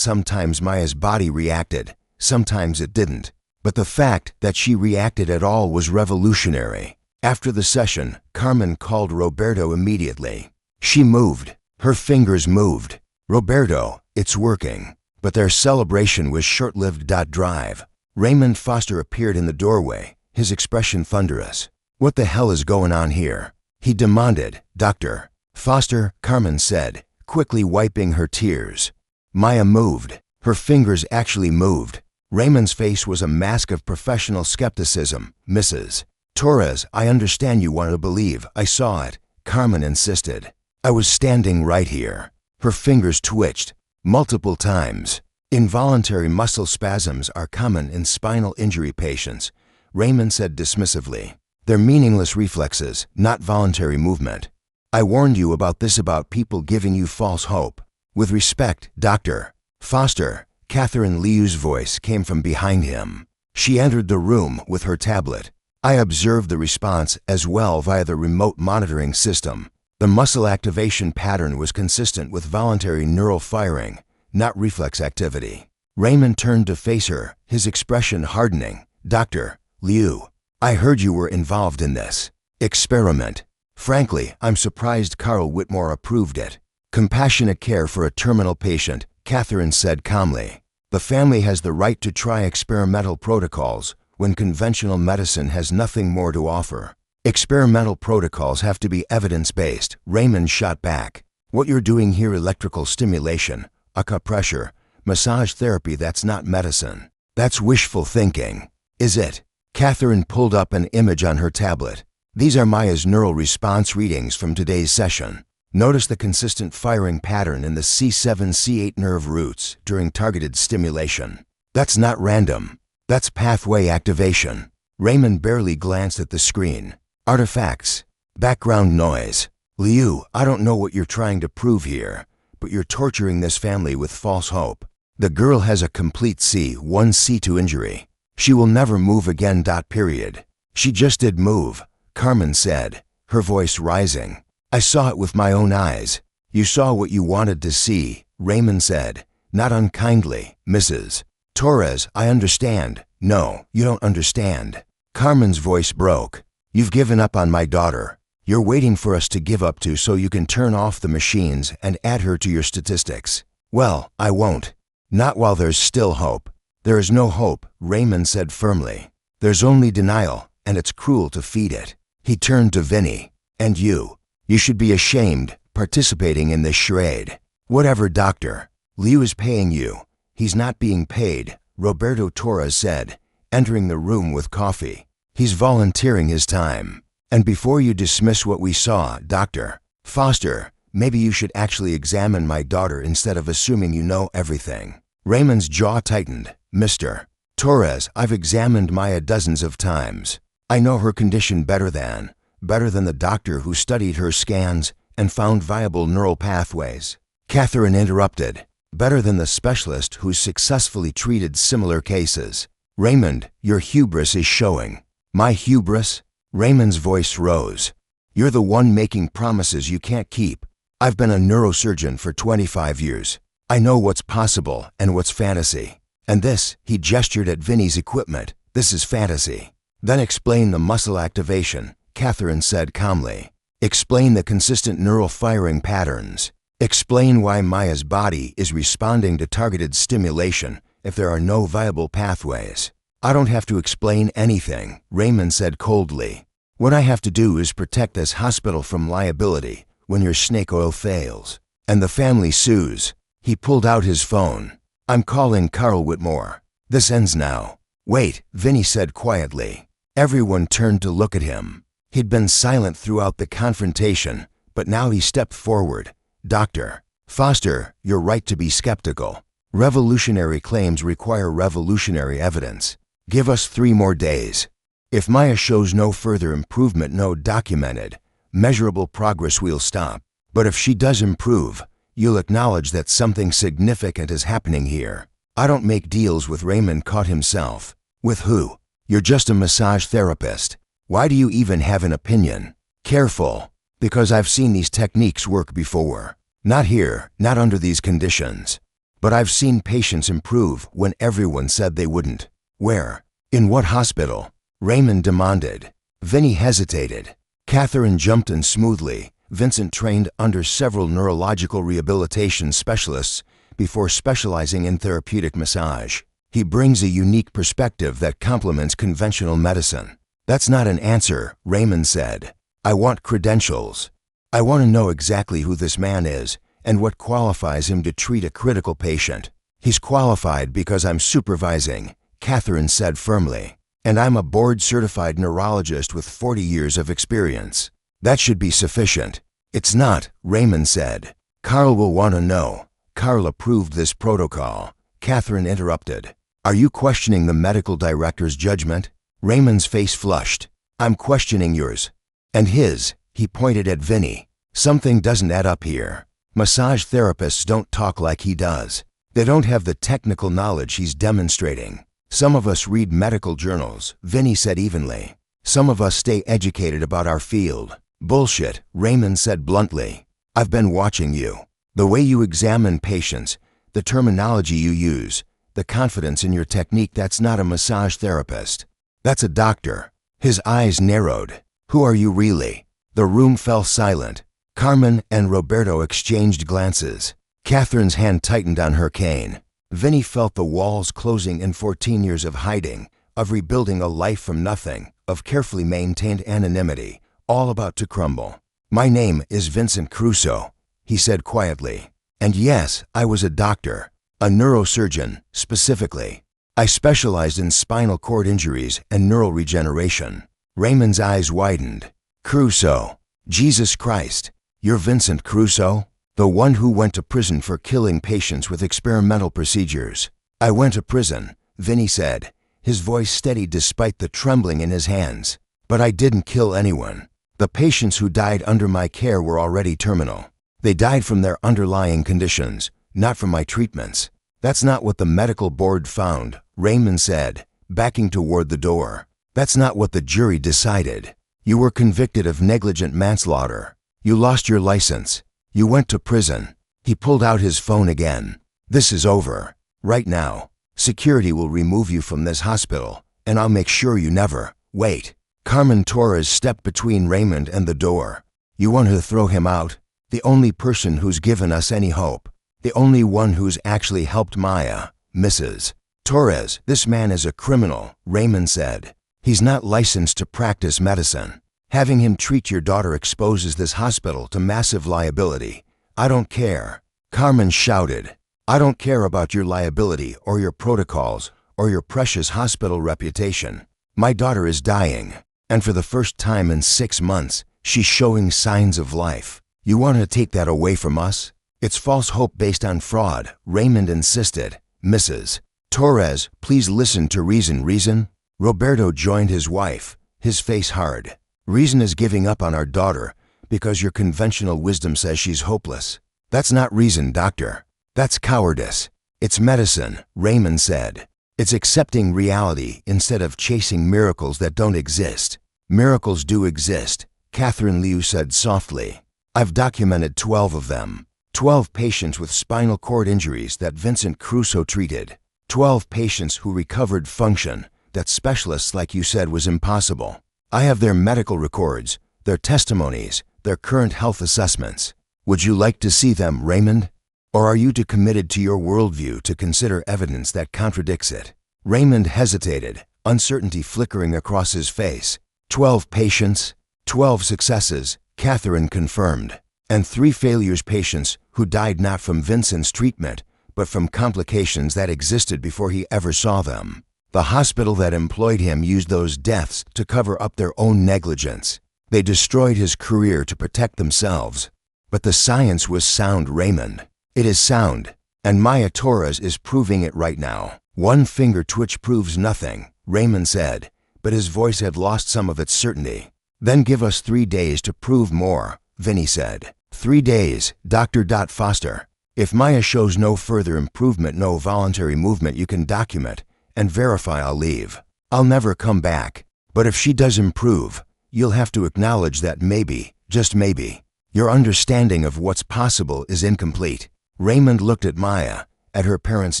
[SPEAKER 1] Sometimes Maya's body reacted, sometimes it didn't. But the fact that she reacted at all was revolutionary. After the session, Carmen called Roberto immediately. She moved. Her fingers moved. Roberto, it's working. But their celebration was short-lived. Drive. Raymond Foster appeared in the doorway, his expression thunderous. What the hell is going on here? He demanded. Dr. Foster, Carmen said, quickly wiping her tears. Maya moved. Her fingers actually moved. Raymond's face was a mask of professional skepticism. Mrs. Torres, I understand you want to believe. I saw it, Carmen insisted. I was standing right here. Her fingers twitched, multiple times. Involuntary muscle spasms are common in spinal injury patients, Raymond said dismissively. They're meaningless reflexes, not voluntary movement. I warned you about this, about people giving you false hope. With respect, Dr. Foster, Catherine Liu's voice came from behind him. She entered the room with her tablet. I observed the response as well via the remote monitoring system. The muscle activation pattern was consistent with voluntary neural firing, not reflex activity. Raymond turned to face her, his expression hardening. Dr. Liu, I heard you were involved in this experiment. Frankly, I'm surprised Carl Whitmore approved it. Compassionate care for a terminal patient, Catherine said calmly. The family has the right to try experimental protocols when conventional medicine has nothing more to offer. Experimental protocols have to be evidence-based, Raymond shot back. What you're doing here, electrical stimulation, acupressure, massage therapy, that's not medicine. That's wishful thinking. Is it? Catherine pulled up an image on her tablet. These are Maya's neural response readings from today's session. Notice the consistent firing pattern in the C7-C8 nerve roots during targeted stimulation. That's not random. That's pathway activation. Raymond barely glanced at the screen. Artifacts. Background noise. Liu, I don't know what you're trying to prove here, but you're torturing this family with false hope. The girl has a complete C1, C2 injury. She will never move again. Period. She just did move, Carmen said, her voice rising. I saw it with my own eyes. You saw what you wanted to see, Raymond said, not unkindly, Mrs. Torres, I understand. No, you don't understand. Carmen's voice broke. You've given up on my daughter. You're waiting for us to give up to so you can turn off the machines and add her to your statistics. Well, I won't. Not while there's still hope. There is no hope, Raymond said firmly. There's only denial, and it's cruel to feed it. He turned to Vinny. And you. You should be ashamed, participating in this charade. Whatever, doctor. Liu is paying you. He's not being paid, Roberto Torres said, entering the room with coffee. He's volunteering his time. And before you dismiss what we saw, Dr. Foster, maybe you should actually examine my daughter instead of assuming you know everything. Raymond's jaw tightened. Mr. Torres, I've examined Maya dozens of times. I know her condition better than the doctor who studied her scans and found viable neural pathways. Catherine interrupted. Better than the specialist who's successfully treated similar cases. Raymond, your hubris is showing. My hubris? Raymond's voice rose. You're the one making promises you can't keep. I've been a neurosurgeon for 25 years. I know what's possible and what's fantasy. And this, he gestured at Vinny's equipment, this is fantasy. Then explain the muscle activation, Catherine said calmly. Explain the consistent neural firing patterns. Explain why Maya's body is responding to targeted stimulation if there are no viable pathways. I don't have to explain anything, Raymond said coldly. What I have to do is protect this hospital from liability when your snake oil fails. And the family sues. He pulled out his phone. I'm calling Carl Whitmore. This ends now. Wait, Vinny said quietly. Everyone turned to look at him. He'd been silent throughout the confrontation, but now he stepped forward. Dr. Foster, you're right to be skeptical. Revolutionary claims require revolutionary evidence. Give us 3 more days. If Maya shows no further improvement, no documented, measurable progress, we'll stop. But if she does improve, you'll acknowledge that something significant is happening here. I don't make deals with. Raymond caught himself. With who? You're just a massage therapist. Why do you even have an opinion? Careful. Because I've seen these techniques work before. Not here, not under these conditions. But I've seen patients improve when everyone said they wouldn't. Where? In what hospital? Raymond demanded. Vinny hesitated. Catherine jumped in smoothly. Vincent trained under several neurological rehabilitation specialists before specializing in therapeutic massage. He brings a unique perspective that complements conventional medicine. That's not an answer, Raymond said. I want credentials. I want to know exactly who this man is and what qualifies him to treat a critical patient. He's qualified because I'm supervising, Catherine said firmly. And I'm a board-certified neurologist with 40 years of experience. That should be sufficient. It's not, Raymond said. Carl will want to know. Carl approved this protocol. Catherine interrupted. Are you questioning the medical director's judgment? Raymond's face flushed. I'm questioning yours. And his, he pointed at Vinny. Something doesn't add up here. Massage therapists don't talk like he does. They don't have the technical knowledge he's demonstrating. Some of us read medical journals, Vinny said evenly. Some of us stay educated about our field. Bullshit, Raymond said bluntly. I've been watching you. The way you examine patients, the terminology you use, the confidence in your technique, that's not a massage therapist. That's a doctor. His eyes narrowed. Who are you really? The room fell silent. Carmen and Roberto exchanged glances. Catherine's hand tightened on her cane. Vinny felt the walls closing in 14 years of hiding, of rebuilding a life from nothing, of carefully maintained anonymity, all about to crumble. My name is Vincent Crusoe, he said quietly. And yes, I was a doctor, a neurosurgeon, specifically. I specialized in spinal cord injuries and neural regeneration. Raymond's eyes widened. Crusoe. Jesus Christ. You're Vincent Crusoe? The one who went to prison for killing patients with experimental procedures. I went to prison, Vinny said, his voice steady despite the trembling in his hands. But I didn't kill anyone. The patients who died under my care were already terminal. They died from their underlying conditions, not from my treatments. That's not what the medical board found, Raymond said, backing toward the door. That's not what the jury decided. You were convicted of negligent manslaughter. You lost your license. You went to prison. He pulled out his phone again. This is over. Right now. Security will remove you from this hospital, and I'll make sure you never. Wait. Carmen Torres stepped between Raymond and the door. You want to throw him out? The only person who's given us any hope. The only one who's actually helped Maya, Mrs. Torres. This man is a criminal, Raymond said. He's not licensed to practice medicine. Having him treat your daughter exposes this hospital to massive liability. I don't care. Carmen shouted. I don't care about your liability or your protocols or your precious hospital reputation. My daughter is dying, and for the first time in 6 months, she's showing signs of life. You want to take that away from us? It's false hope based on fraud, Raymond insisted. Mrs. Torres, please listen to reason. Reason? Roberto joined his wife, his face hard. Reason is giving up on our daughter because your conventional wisdom says she's hopeless. That's not reason, doctor. That's cowardice. It's medicine, Raymond said. It's accepting reality instead of chasing miracles that don't exist. Miracles do exist, Catherine Liu said softly. I've documented 12 of them. 12 patients with spinal cord injuries that Vincent Crusoe treated. 12 patients who recovered function that specialists like you said was impossible. I have their medical records, their testimonies, their current health assessments. Would you like to see them, Raymond? Or are you too committed to your worldview to consider evidence that contradicts it? Raymond hesitated, uncertainty flickering across his face. 12 patients, 12 successes, Catherine confirmed, and 3 failures patients who died not from Vincent's treatment, but from complications that existed before he ever saw them. The hospital that employed him used those deaths to cover up their own negligence. They destroyed his career to protect themselves. But the science was sound, Raymond. It is sound, and Maya Torres is proving it right now. One finger twitch proves nothing, Raymond said, but his voice had lost some of its certainty. Then give us 3 days to prove more, Vinny said. 3 days, Dr. Foster. If Maya shows no further improvement, no voluntary movement you can document and verify, I'll leave. I'll never come back. But if she does improve, you'll have to acknowledge that maybe, just maybe, your understanding of what's possible is incomplete. Raymond looked at Maya, at her parents'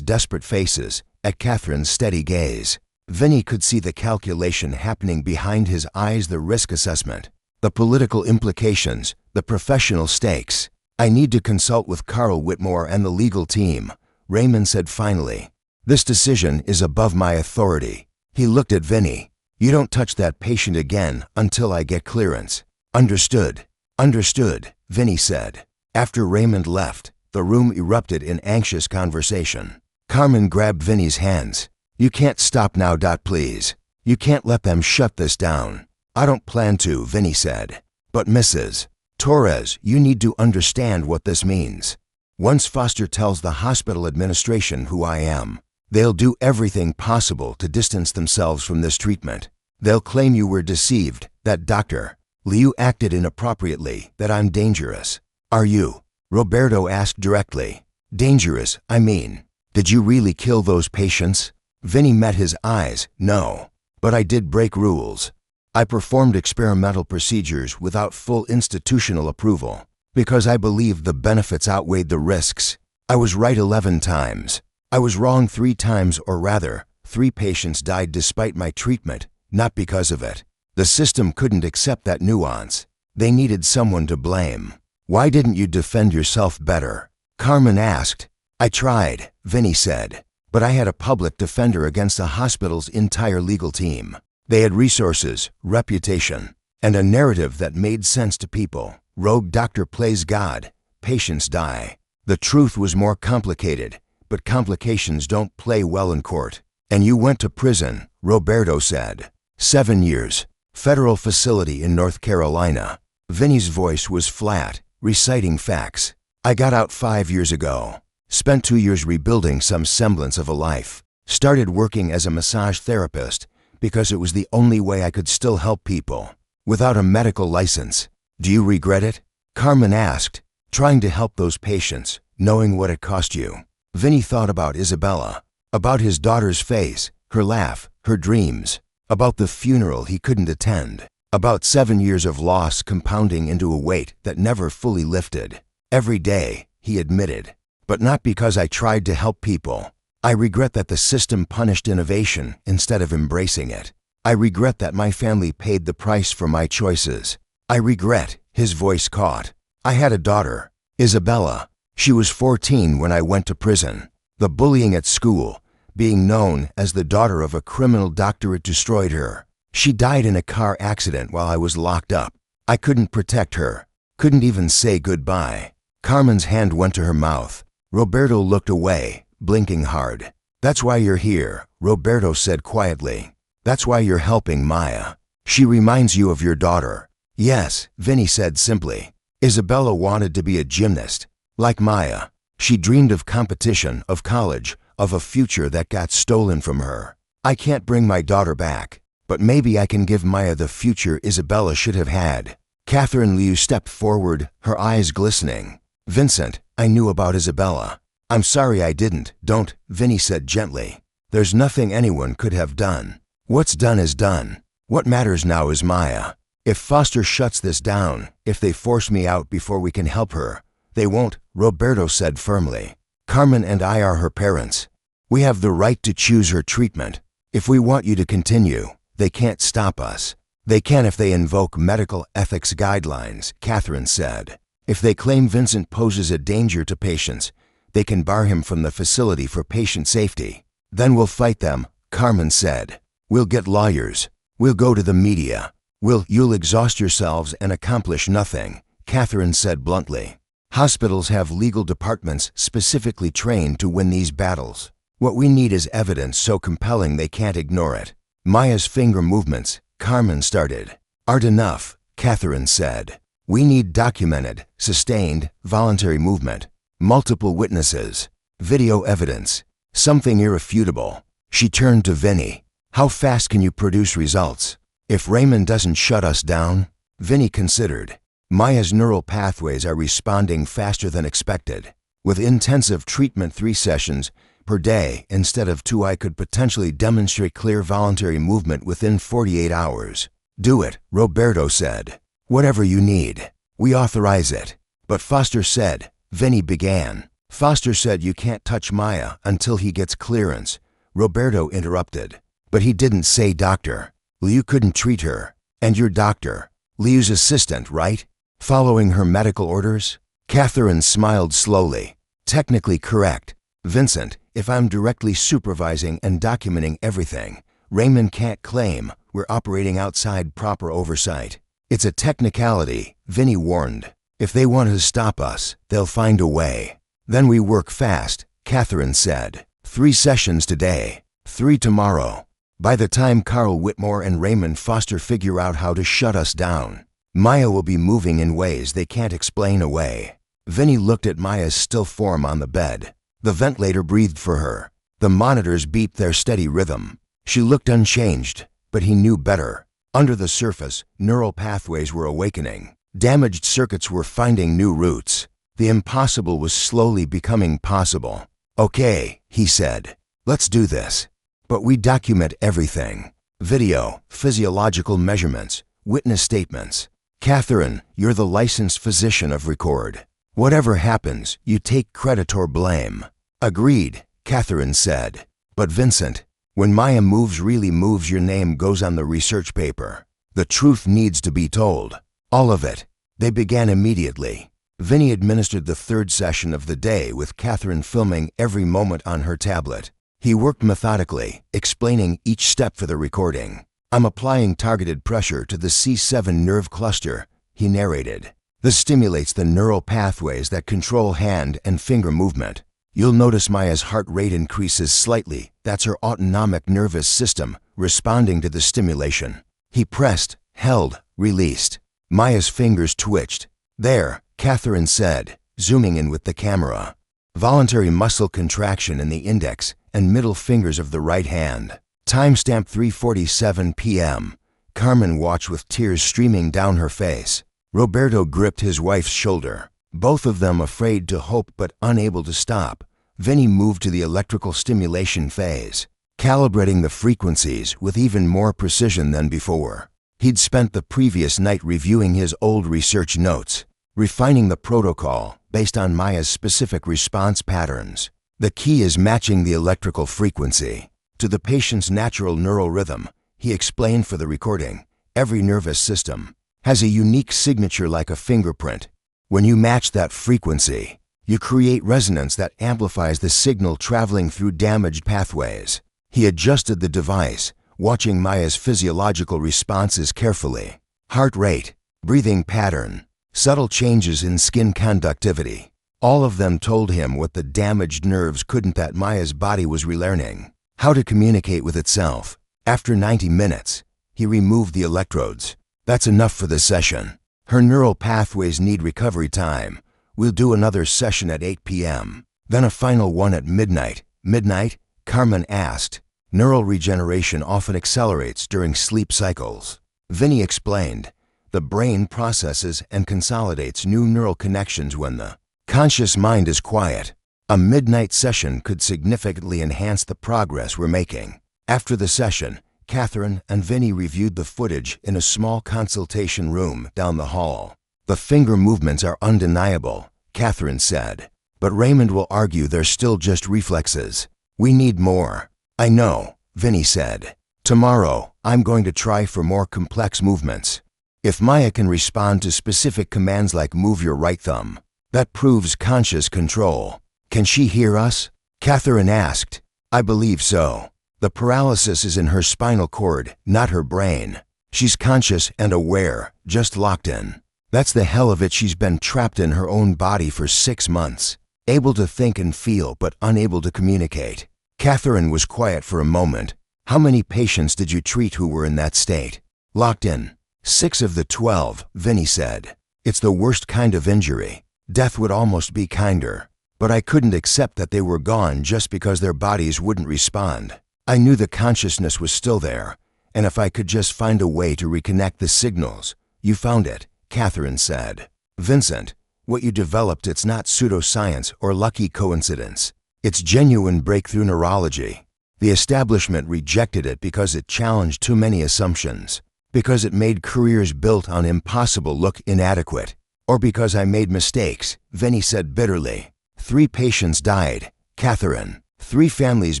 [SPEAKER 1] desperate faces, at Catherine's steady gaze. Vinny could see the calculation happening behind his eyes, the risk assessment, the political implications, the professional stakes. I need to consult with Carl Whitmore and the legal team, Raymond said finally. This decision is above my authority. He looked at Vinny. You don't touch that patient again until I get clearance. Understood. Understood, Vinny said. After Raymond left, the room erupted in anxious conversation. Carmen grabbed Vinny's hands. You can't stop now, please. You can't let them shut this down. I don't plan to, Vinny said. But Mrs. Torres, you need to understand what this means. Once Foster tells the hospital administration who I am, they'll do everything possible to distance themselves from this treatment. They'll claim you were deceived, that Dr. Liu acted inappropriately, that I'm dangerous. Are you? Roberto asked directly. Dangerous, I mean. Did you really kill those patients? Vinny met his eyes. No. But I did break rules. I performed experimental procedures without full institutional approval because I believed the benefits outweighed the risks. I was right 11 times. I was wrong 3 times, or rather, 3 patients died despite my treatment, not because of it. The system couldn't accept that nuance. They needed someone to blame. Why didn't you defend yourself better? Carmen asked. I tried, Vinny said, but I had a public defender against the hospital's entire legal team. They had resources, reputation, and a narrative that made sense to people. Rogue doctor plays God, patients die. The truth was more complicated, but complications don't play well in court. And you went to prison, Roberto said. 7 years. Federal facility in North Carolina. Vinny's voice was flat, reciting facts. I got out 5 years ago. Spent 2 years rebuilding some semblance of a life. Started working as a massage therapist because it was the only way I could still help people. Without a medical license. Do you regret it? Carmen asked, trying to help those patients, knowing what it cost you. Vinny thought about Isabella, about his daughter's face, her laugh, her dreams, about the funeral he couldn't attend, about 7 years of loss compounding into a weight that never fully lifted. Every day, he admitted. But not because I tried to help people. I regret that the system punished innovation instead of embracing it. I regret that my family paid the price for my choices. I regret, his voice caught. I had a daughter, Isabella. She was 14 when I went to prison. The bullying at school, being known as the daughter of a criminal doctorate, destroyed her. She died in a car accident while I was locked up. I couldn't protect her, couldn't even say goodbye. Carmen's hand went to her mouth. Roberto looked away, blinking hard. That's why you're here, Roberto said quietly. That's why you're helping Maya. She reminds you of your daughter. Yes, Vinny said simply. Isabella wanted to be a gymnast. Like Maya, she dreamed of competition, of college, of a future that got stolen from her. I can't bring my daughter back, but maybe I can give Maya the future Isabella should have had. Catherine Liu stepped forward, her eyes glistening. Vincent, I knew about Isabella. I'm sorry I didn't. Don't, Vinny said gently. There's nothing anyone could have done. What's done is done. What matters now is Maya. If Foster shuts this down, if they force me out before we can help her, they won't, Roberto said firmly. Carmen and I are her parents. We have the right to choose her treatment. If we want you to continue, they can't stop us. They can if they invoke medical ethics guidelines, Catherine said. If they claim Vincent poses a danger to patients, they can bar him from the facility for patient safety. Then we'll fight them, Carmen said. We'll get lawyers. We'll go to the media. You'll exhaust yourselves and accomplish nothing, Catherine said bluntly. Hospitals have legal departments specifically trained to win these battles. What we need is evidence so compelling they can't ignore it. Maya's finger movements, Carmen started, aren't enough, Catherine said. We need documented, sustained, voluntary movement. Multiple witnesses. Video evidence. Something irrefutable. She turned to Vinny. How fast can you produce results? If Raymond doesn't shut us down? Vinny considered. Maya's neural pathways are responding faster than expected. With intensive treatment 3 sessions per day instead of 2, I could potentially demonstrate clear voluntary movement within 48 hours. Do it, Roberto said. Whatever you need. We authorize it. But Foster said, Vinny began. Foster said you can't touch Maya until he gets clearance. Roberto interrupted. But he didn't say doctor. Liu couldn't treat her. And your doctor. Liu's assistant, right? Following her medical orders? Catherine smiled slowly. Technically correct. Vincent, if I'm directly supervising and documenting everything, Raymond can't claim we're operating outside proper oversight. It's a technicality, Vinny warned. If they want to stop us, they'll find a way. Then we work fast, Catherine said. 3 sessions today, 3 tomorrow. By the time Carl Whitmore and Raymond Foster figure out how to shut us down, Maya will be moving in ways they can't explain away. Vinny looked at Maya's still form on the bed. The ventilator breathed for her. The monitors beeped their steady rhythm. She looked unchanged, but he knew better. Under the surface, neural pathways were awakening. Damaged circuits were finding new routes. The impossible was slowly becoming possible. Okay, he said. Let's do this. But we document everything. Video, physiological measurements, witness statements. Catherine, you're the licensed physician of record. Whatever happens, you take credit or blame. Agreed, Catherine said. But Vincent, when Maya moves, really moves, your name goes on the research paper. The truth needs to be told. All of it. They began immediately. Vinny administered the 3rd session of the day with Catherine filming every moment on her tablet. He worked methodically, explaining each step for the recording. I'm applying targeted pressure to the C7 nerve cluster, he narrated. This stimulates the neural pathways that control hand and finger movement. You'll notice Maya's heart rate increases slightly. That's her autonomic nervous system responding to the stimulation. He pressed, held, released. Maya's fingers twitched. "There," Catherine said, zooming in with the camera. Voluntary muscle contraction in the index and middle fingers of the right hand. Timestamp 3:47 p.m. Carmen watched with tears streaming down her face. Roberto gripped his wife's shoulder. Both of them afraid to hope but unable to stop. Vinny moved to the electrical stimulation phase, calibrating the frequencies with even more precision than before. He'd spent the previous night reviewing his old research notes, refining the protocol based on Maya's specific response patterns. The key is matching the electrical frequency to the patient's natural neural rhythm, he explained for the recording. Every nervous system has a unique signature like a fingerprint. When you match that frequency, you create resonance that amplifies the signal traveling through damaged pathways. He adjusted the device, watching Maya's physiological responses carefully. Heart rate, breathing pattern, subtle changes in skin conductivity. All of them told him what the damaged nerves couldn't, that Maya's body was relearning how to communicate with itself. After 90 minutes, he removed the electrodes. "That's enough for this session. Her neural pathways need recovery time. We'll do another session at 8 p.m. Then a final one at midnight." "Midnight?" Carmen asked. "Neural regeneration often accelerates during sleep cycles." Vinny explained. "The brain processes and consolidates new neural connections when the conscious mind is quiet. A midnight session could significantly enhance the progress we're making." After the session, Catherine and Vinny reviewed the footage in a small consultation room down the hall. "The finger movements are undeniable," Catherine said. "But Raymond will argue they're still just reflexes. We need more." "I know," Vinny said. "Tomorrow, I'm going to try for more complex movements. If Maya can respond to specific commands like move your right thumb, that proves conscious control." "Can she hear us?" Catherine asked. "I believe so. The paralysis is in her spinal cord, not her brain. She's conscious and aware, just locked in. That's the hell of it. She's been trapped in her own body for 6 months, able to think and feel but unable to communicate." Catherine was quiet for a moment. "How many patients did you treat who were in that state?" "Locked in. 6 of the 12, Vinny said. "It's the worst kind of injury. Death would almost be kinder. But I couldn't accept that they were gone just because their bodies wouldn't respond. I knew the consciousness was still there, and if I could just find a way to reconnect the signals." "You found it," Catherine said. "Vincent, what you developed, it's not pseudoscience or lucky coincidence. It's genuine breakthrough neurology. The establishment rejected it because it challenged too many assumptions, because it made careers built on impossible look inadequate, or because I made mistakes," Vinny said bitterly. 3 patients died, Catherine. 3 families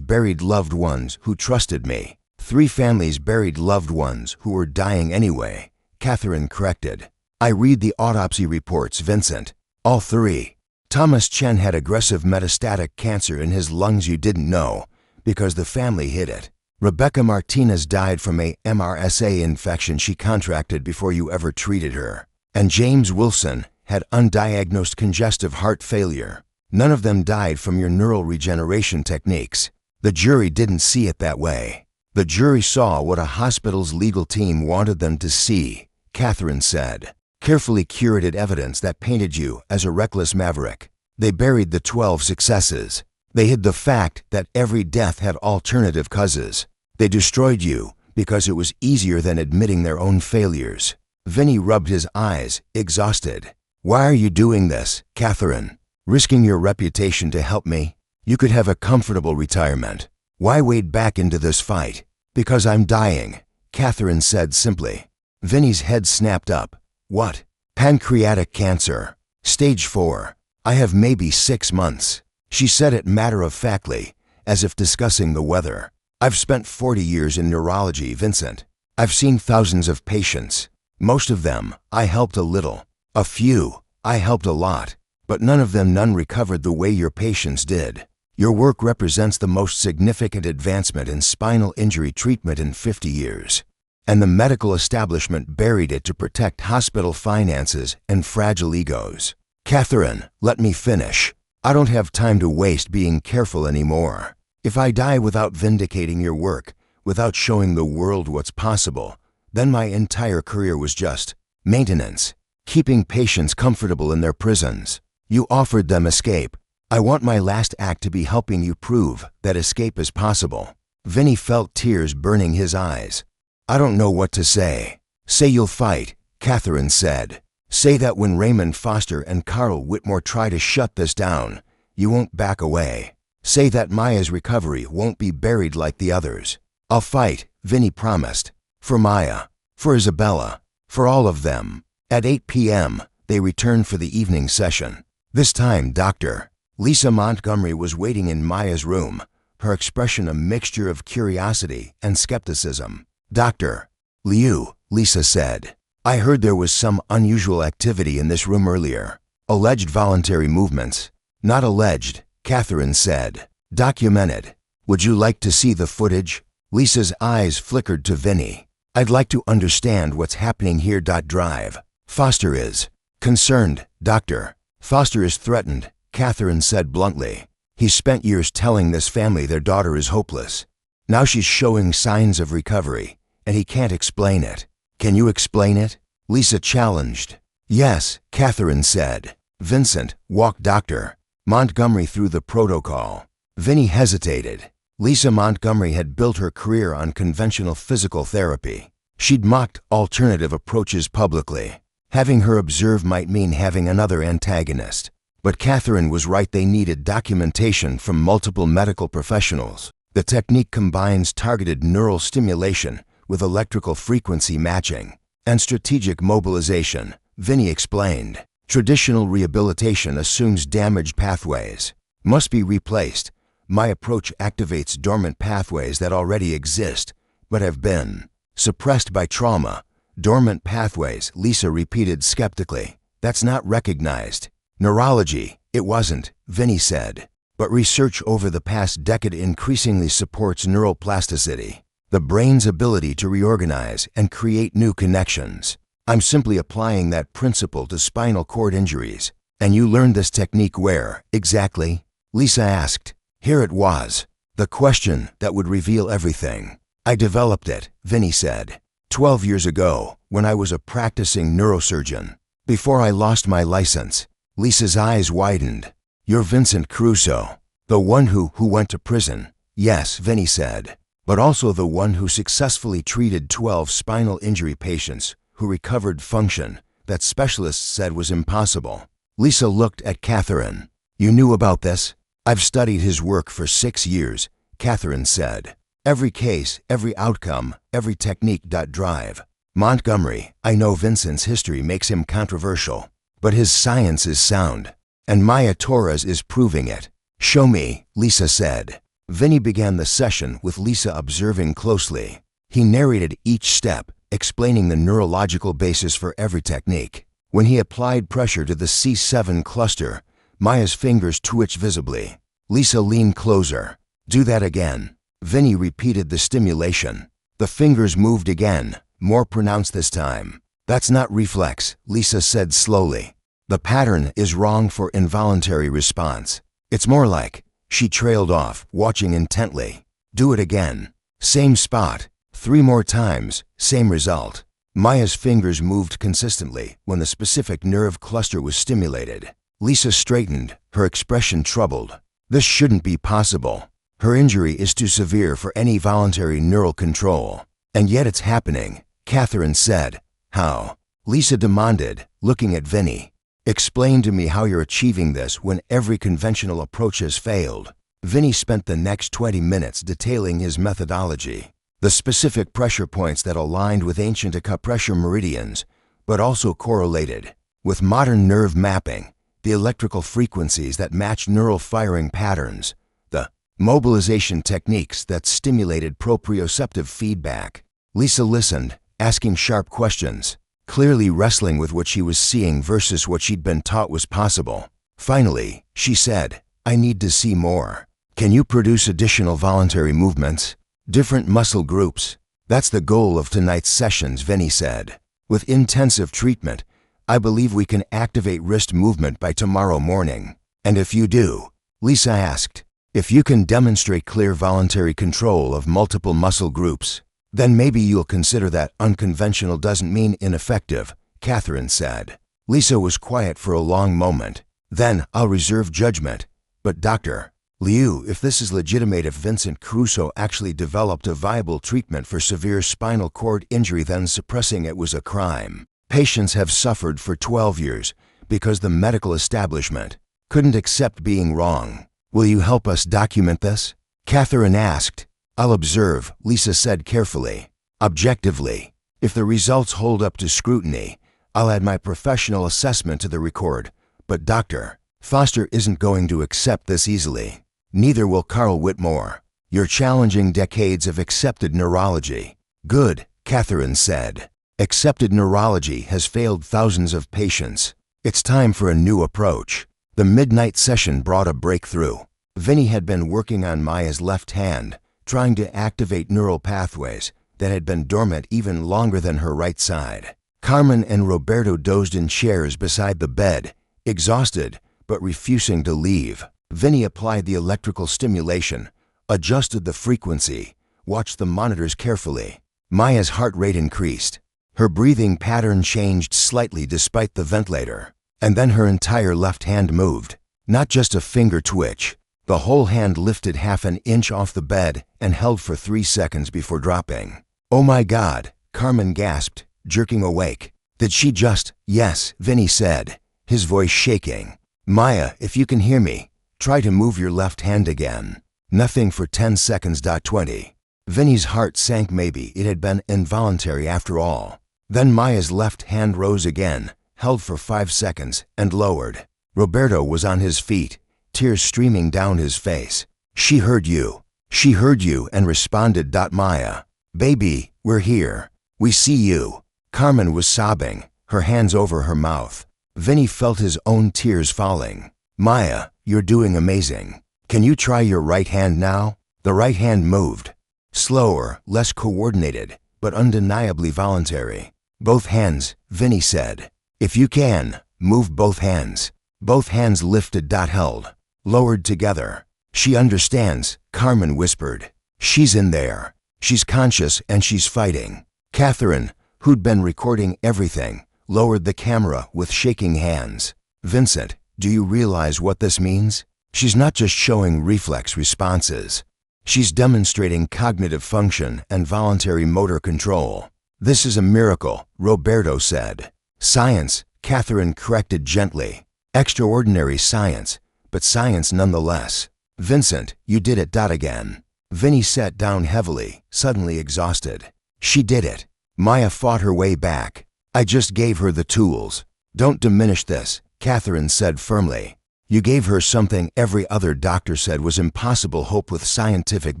[SPEAKER 1] buried loved ones who trusted me. 3 families buried loved ones who were dying anyway, Catherine corrected. "I read the autopsy reports, Vincent. All 3. Thomas Chen had aggressive metastatic cancer in his lungs you didn't know, because the family hid it. Rebecca Martinez died from a MRSA infection she contracted before you ever treated her. And James Wilson had undiagnosed congestive heart failure. None of them died from your neural regeneration techniques. The jury didn't see it that way. The jury saw what a hospital's legal team wanted them to see," Catherine said. "Carefully curated evidence that painted you as a reckless maverick. They buried the 12 successes. They hid the fact that every death had alternative causes. They destroyed you because it was easier than admitting their own failures." Vinny rubbed his eyes, exhausted. "Why are you doing this, Catherine? Risking your reputation to help me? You could have a comfortable retirement. Why wade back into this fight?" "Because I'm dying," Catherine said simply. Vinny's head snapped up. "What?" "Pancreatic cancer. Stage 4. I have maybe 6 months." She said it matter-of-factly, as if discussing the weather. "I've spent 40 years in neurology, Vincent. I've seen thousands of patients. Most of them, I helped a little. A few, I helped a lot. But none recovered the way your patients did. Your work represents the most significant advancement in spinal injury treatment in 50 years. And the medical establishment buried it to protect hospital finances and fragile egos." "Catherine, let me finish. I don't have time to waste being careful anymore. If I die without vindicating your work, without showing the world what's possible, Then my entire career was just maintenance, keeping patients comfortable in their prisons. You offered them escape. I want my last act to be helping you prove that escape is possible." Vinny felt tears burning his eyes. "I don't know what to say." "Say you'll fight," Catherine said. "Say that when Raymond Foster and Carl Whitmore try to shut this down, you won't back away. Say that Maya's recovery won't be buried like the others." "I'll fight," Vinny promised. "For Maya, for Isabella, for all of them." At 8 p.m., they returned for the evening session. This time, Dr. Lisa Montgomery was waiting in Maya's room, her expression a mixture of curiosity and skepticism. "Dr. Liu," Lisa said, "I heard there was some unusual activity in this room earlier. Alleged voluntary movements." "Not alleged," Catherine said. "Documented. Would you like to see the footage?" Lisa's eyes flickered to Vinny. "I'd like to understand what's happening here. Drive. Foster is concerned, Doctor. Foster is threatened," Catherine said bluntly. "He's spent years telling this family their daughter is hopeless. Now she's showing signs of recovery, and he can't explain it. Can you explain it?" Lisa challenged. "Yes," Catherine said. "Vincent, walk Dr. Montgomery through the protocol." Vinny hesitated. Lisa Montgomery had built her career on conventional physical therapy. She'd mocked alternative approaches publicly. Having her observe might mean having another antagonist. But Catherine was right, they needed documentation from multiple medical professionals. The technique combines targeted neural stimulation with electrical frequency matching and strategic mobilization, Vinny explained. Traditional rehabilitation assumes damaged pathways must be replaced. My approach activates dormant pathways that already exist, but have been suppressed by trauma. Dormant pathways, Lisa repeated skeptically. That's not recognized. Neurology, it wasn't, Vinny said. But research over the past decade increasingly supports neuroplasticity, the brain's ability to reorganize and create new connections. I'm simply applying that principle to spinal cord injuries. And you learned this technique where, exactly? Lisa asked. Here it was. The question that would reveal everything. I developed it, Vinny said. 12 years ago, when I was a practicing neurosurgeon. Before I lost my license. Lisa's eyes widened. You're Vincent Crusoe. The one who went to prison. Yes, Vinny said. But also the one who successfully treated 12 spinal injury patients who recovered function that specialists said was impossible. Lisa looked at Catherine. You knew about this? I've studied his work for 6 years, Catherine said. Every case, every outcome, every technique. Drive. Montgomery, I know Vincent's history makes him controversial, but his science is sound, and Maya Torres is proving it. Show me, Lisa said. Vinny began the session with Lisa observing closely. He narrated each step, explaining the neurological basis for every technique. When he applied pressure to the C7 cluster, Maya's fingers twitched visibly. Lisa leaned closer. Do that again. Vinny repeated the stimulation. The fingers moved again, more pronounced this time. That's not reflex, Lisa said slowly. The pattern is wrong for involuntary response. It's more like, she trailed off, watching intently. Do it again. Same spot. 3 more times, same result. Maya's fingers moved consistently when the specific nerve cluster was stimulated. Lisa straightened, her expression troubled. This shouldn't be possible. Her injury is too severe for any voluntary neural control. And yet it's happening, Catherine said. How? Lisa demanded, looking at Vinny. Explain to me how you're achieving this when every conventional approach has failed. Vinny spent the next 20 minutes detailing his methodology. The specific pressure points that aligned with ancient acupressure meridians, but also correlated with modern nerve mapping, the electrical frequencies that match neural firing patterns, the mobilization techniques that stimulated proprioceptive feedback. Lisa listened, asking sharp questions, clearly wrestling with what she was seeing versus what she'd been taught was possible. Finally, she said, I need to see more. Can you produce additional voluntary movements? Different muscle groups. That's the goal of tonight's sessions, Vinny said. With intensive treatment, I believe we can activate wrist movement by tomorrow morning. And if you do, Lisa asked, if you can demonstrate clear voluntary control of multiple muscle groups. Then maybe you'll consider that unconventional doesn't mean ineffective, Catherine said. Lisa was quiet for a long moment. Then, I'll reserve judgment. But Dr. Liu, if this is legitimate, if Vincent Caruso actually developed a viable treatment for severe spinal cord injury, then suppressing it was a crime. Patients have suffered for 12 years because the medical establishment couldn't accept being wrong. Will you help us document this? Catherine asked. I'll observe, Lisa said carefully. Objectively. If the results hold up to scrutiny, I'll add my professional assessment to the record. But Dr. Foster isn't going to accept this easily. Neither will Carl Whitmore. You're challenging decades of accepted neurology. Good, Catherine said. Accepted neurology has failed thousands of patients. It's time for a new approach. The midnight session brought a breakthrough. Vinny had been working on Maya's left hand, trying to activate neural pathways that had been dormant even longer than her right side. Carmen and Roberto dozed in chairs beside the bed, exhausted but refusing to leave. Vinny applied the electrical stimulation, adjusted the frequency, watched the monitors carefully. Maya's heart rate increased. Her breathing pattern changed slightly despite the ventilator. And then her entire left hand moved. Not just a finger twitch. The whole hand lifted half an inch off the bed and held for 3 seconds before dropping. Oh my God, Carmen gasped, jerking awake. Did she just— Yes, Vinny said, his voice shaking. Maya, if you can hear me, try to move your left hand again. Nothing for 10 seconds. 20. Vinny's heart sank. Maybe it had been involuntary after all. Then Maya's left hand rose again, held for 5 seconds, and lowered. Roberto was on his feet, tears streaming down his face. She heard you. She heard you and responded. Maya. Baby, we're here. We see you. Carmen was sobbing, her hands over her mouth. Vinny felt his own tears falling. Maya, you're doing amazing. Can you try your right hand now? The right hand moved. Slower, less coordinated, but undeniably voluntary. Both hands, Vinny said. If you can, move both hands. Both hands lifted. Held. Lowered together. She understands, Carmen whispered. She's in there. She's conscious and she's fighting. Catherine, who'd been recording everything, lowered the camera with shaking hands. Vincent, do you realize what this means? She's not just showing reflex responses. She's demonstrating cognitive function and voluntary motor control. This is a miracle, Roberto said. Science, Catherine corrected gently. Extraordinary science, but science nonetheless. Vincent, you did it. Again. Vinny sat down heavily, suddenly exhausted. She did it. Maya fought her way back. I just gave her the tools. Don't diminish this, Catherine said firmly. You gave her something every other doctor said was impossible: hope with scientific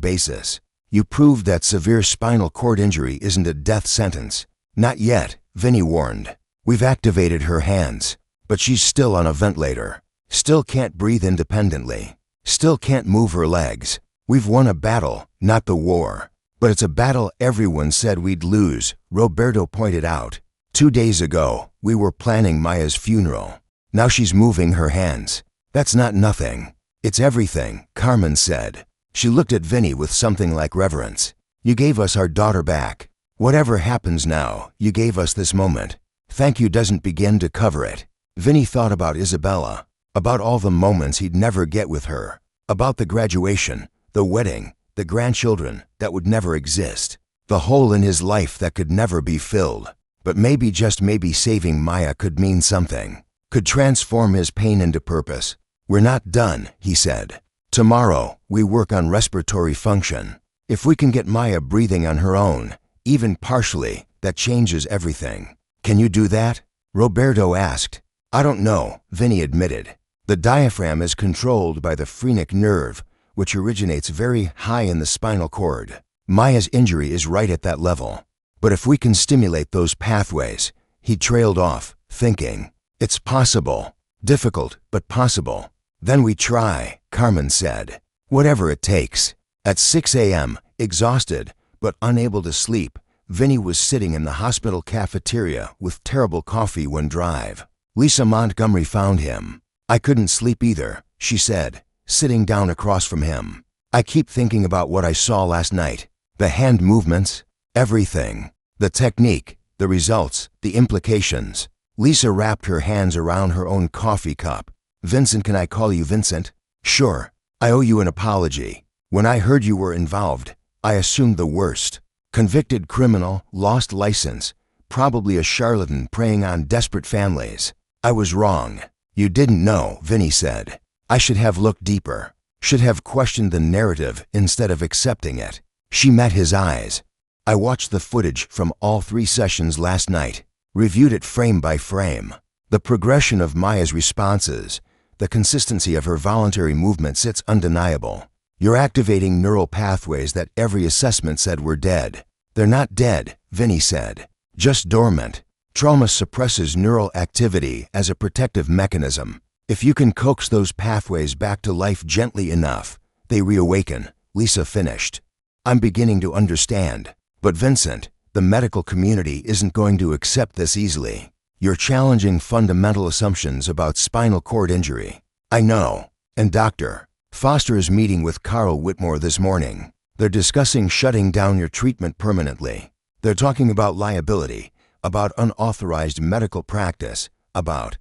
[SPEAKER 1] basis. You proved that severe spinal cord injury isn't a death sentence. Not yet, Vinny warned. We've activated her hands, but she's still on a ventilator. Still can't breathe independently. Still can't move her legs. We've won a battle, not the war. But it's a battle everyone said we'd lose, Roberto pointed out. 2 days ago, we were planning Maya's funeral. Now she's moving her hands. That's not nothing. It's everything, Carmen said. She looked at Vinny with something like reverence. You gave us our daughter back. Whatever happens now, you gave us this moment. Thank you doesn't begin to cover it. Vinny thought about Isabella, about all the moments he'd never get with her, about the graduation, the wedding, the grandchildren that would never exist, the hole in his life that could never be filled. But maybe, just maybe, saving Maya could mean something, could transform his pain into purpose. We're not done, he said. Tomorrow, we work on respiratory function. If we can get Maya breathing on her own, even partially, that changes everything. Can you do that? Roberto asked. I don't know, Vinny admitted. The diaphragm is controlled by the phrenic nerve, which originates very high in the spinal cord. Maya's injury is right at that level. But if we can stimulate those pathways— he trailed off, thinking. It's possible. Difficult, but possible. Then we try, Carmen said. Whatever it takes. At 6 a.m., exhausted, but unable to sleep, Vinny was sitting in the hospital cafeteria with terrible coffee when drive. Lisa Montgomery found him. I couldn't sleep either, she said, sitting down across from him. I keep thinking about what I saw last night. The hand movements. Everything. The technique, the results, the implications. Lisa wrapped her hands around her own coffee cup. Vincent, can I call you Vincent? Sure. I owe you an apology. When I heard you were involved, I assumed the worst. Convicted criminal, lost license, probably a charlatan preying on desperate families. I was wrong. You didn't know, Vinny said. I should have looked deeper. Should have questioned the narrative instead of accepting it. She met his eyes. I watched the footage from all 3 sessions last night, reviewed it frame by frame. The progression of Maya's responses, the consistency of her voluntary movements, it's undeniable. You're activating neural pathways that every assessment said were dead. They're not dead, Vinny said. Just dormant. Trauma suppresses neural activity as a protective mechanism. If you can coax those pathways back to life gently enough, they reawaken, Lisa finished. I'm beginning to understand. But Vincent, the medical community isn't going to accept this easily. You're challenging fundamental assumptions about spinal cord injury. I know. And Dr. Foster is meeting with Carl Whitmore this morning. They're discussing shutting down your treatment permanently. They're talking about liability, about unauthorized medical practice, about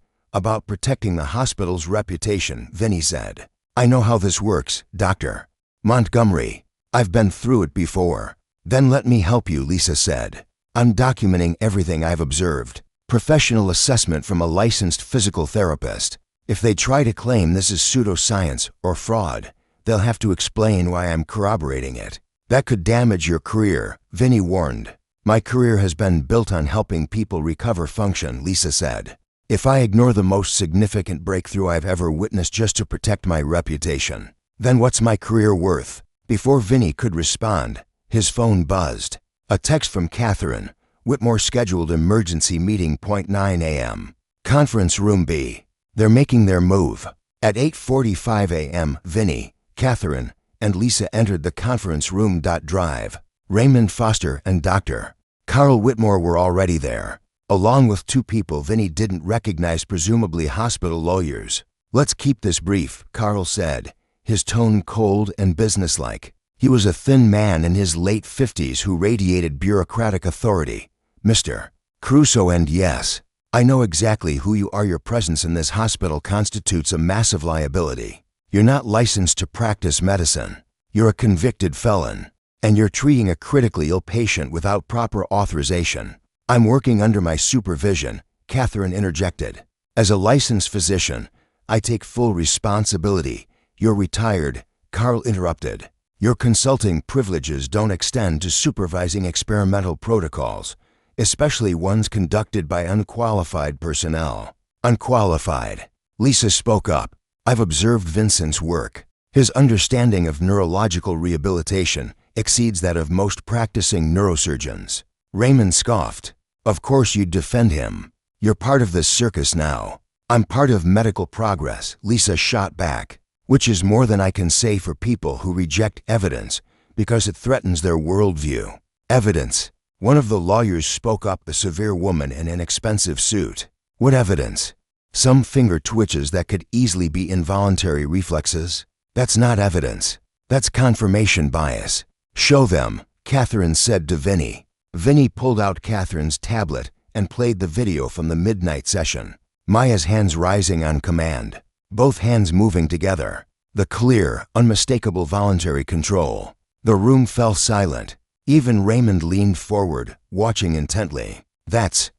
[SPEAKER 1] protecting the hospital's reputation, Vinny said. I know how this works, Dr. Montgomery. I've been through it before. Then let me help you, Lisa said. I'm documenting everything I've observed. Professional assessment from a licensed physical therapist. If they try to claim this is pseudoscience or fraud, they'll have to explain why I'm corroborating it. That could damage your career, Vinny warned. My career has been built on helping people recover function, Lisa said. If I ignore the most significant breakthrough I've ever witnessed just to protect my reputation, then what's my career worth? Before Vinny could respond, his phone buzzed. A text from Catherine. Whitmore scheduled emergency meeting 9 a.m. Conference room B. They're making their move. At 8:45 a.m., Vinny, Catherine, and Lisa entered the conference room. Drive. Raymond Foster and Dr. Carl Whitmore were already there, along with 2 people Vinny didn't recognize, presumably hospital lawyers. Let's keep this brief, Carl said, his tone cold and businesslike. He was a thin man in his late 50s who radiated bureaucratic authority. Mr. Crusoe, and yes, I know exactly who you are. Your presence in this hospital constitutes a massive liability. You're not licensed to practice medicine. You're a convicted felon, and you're treating a critically ill patient without proper authorization. I'm working under my supervision, Catherine interjected. As a licensed physician, I take full responsibility. You're retired, Carl interrupted. Your consulting privileges don't extend to supervising experimental protocols, especially ones conducted by unqualified personnel. Unqualified. Lisa spoke up. I've observed Vincent's work. His understanding of neurological rehabilitation exceeds that of most practicing neurosurgeons. Raymond scoffed. Of course you'd defend him. You're part of this circus now. I'm part of medical progress, Lisa shot back, which is more than I can say for people who reject evidence because it threatens their worldview. Evidence. One of the lawyers spoke up, the severe woman in an expensive suit. What evidence? Some finger twitches that could easily be involuntary reflexes. That's not evidence. That's confirmation bias. Show them, Catherine said to Vinny. Vinny pulled out Catherine's tablet and played the video from the midnight session. Maya's hands rising on command, both hands moving together. The clear, unmistakable voluntary control. The room fell silent. Even Raymond leaned forward, watching intently. That's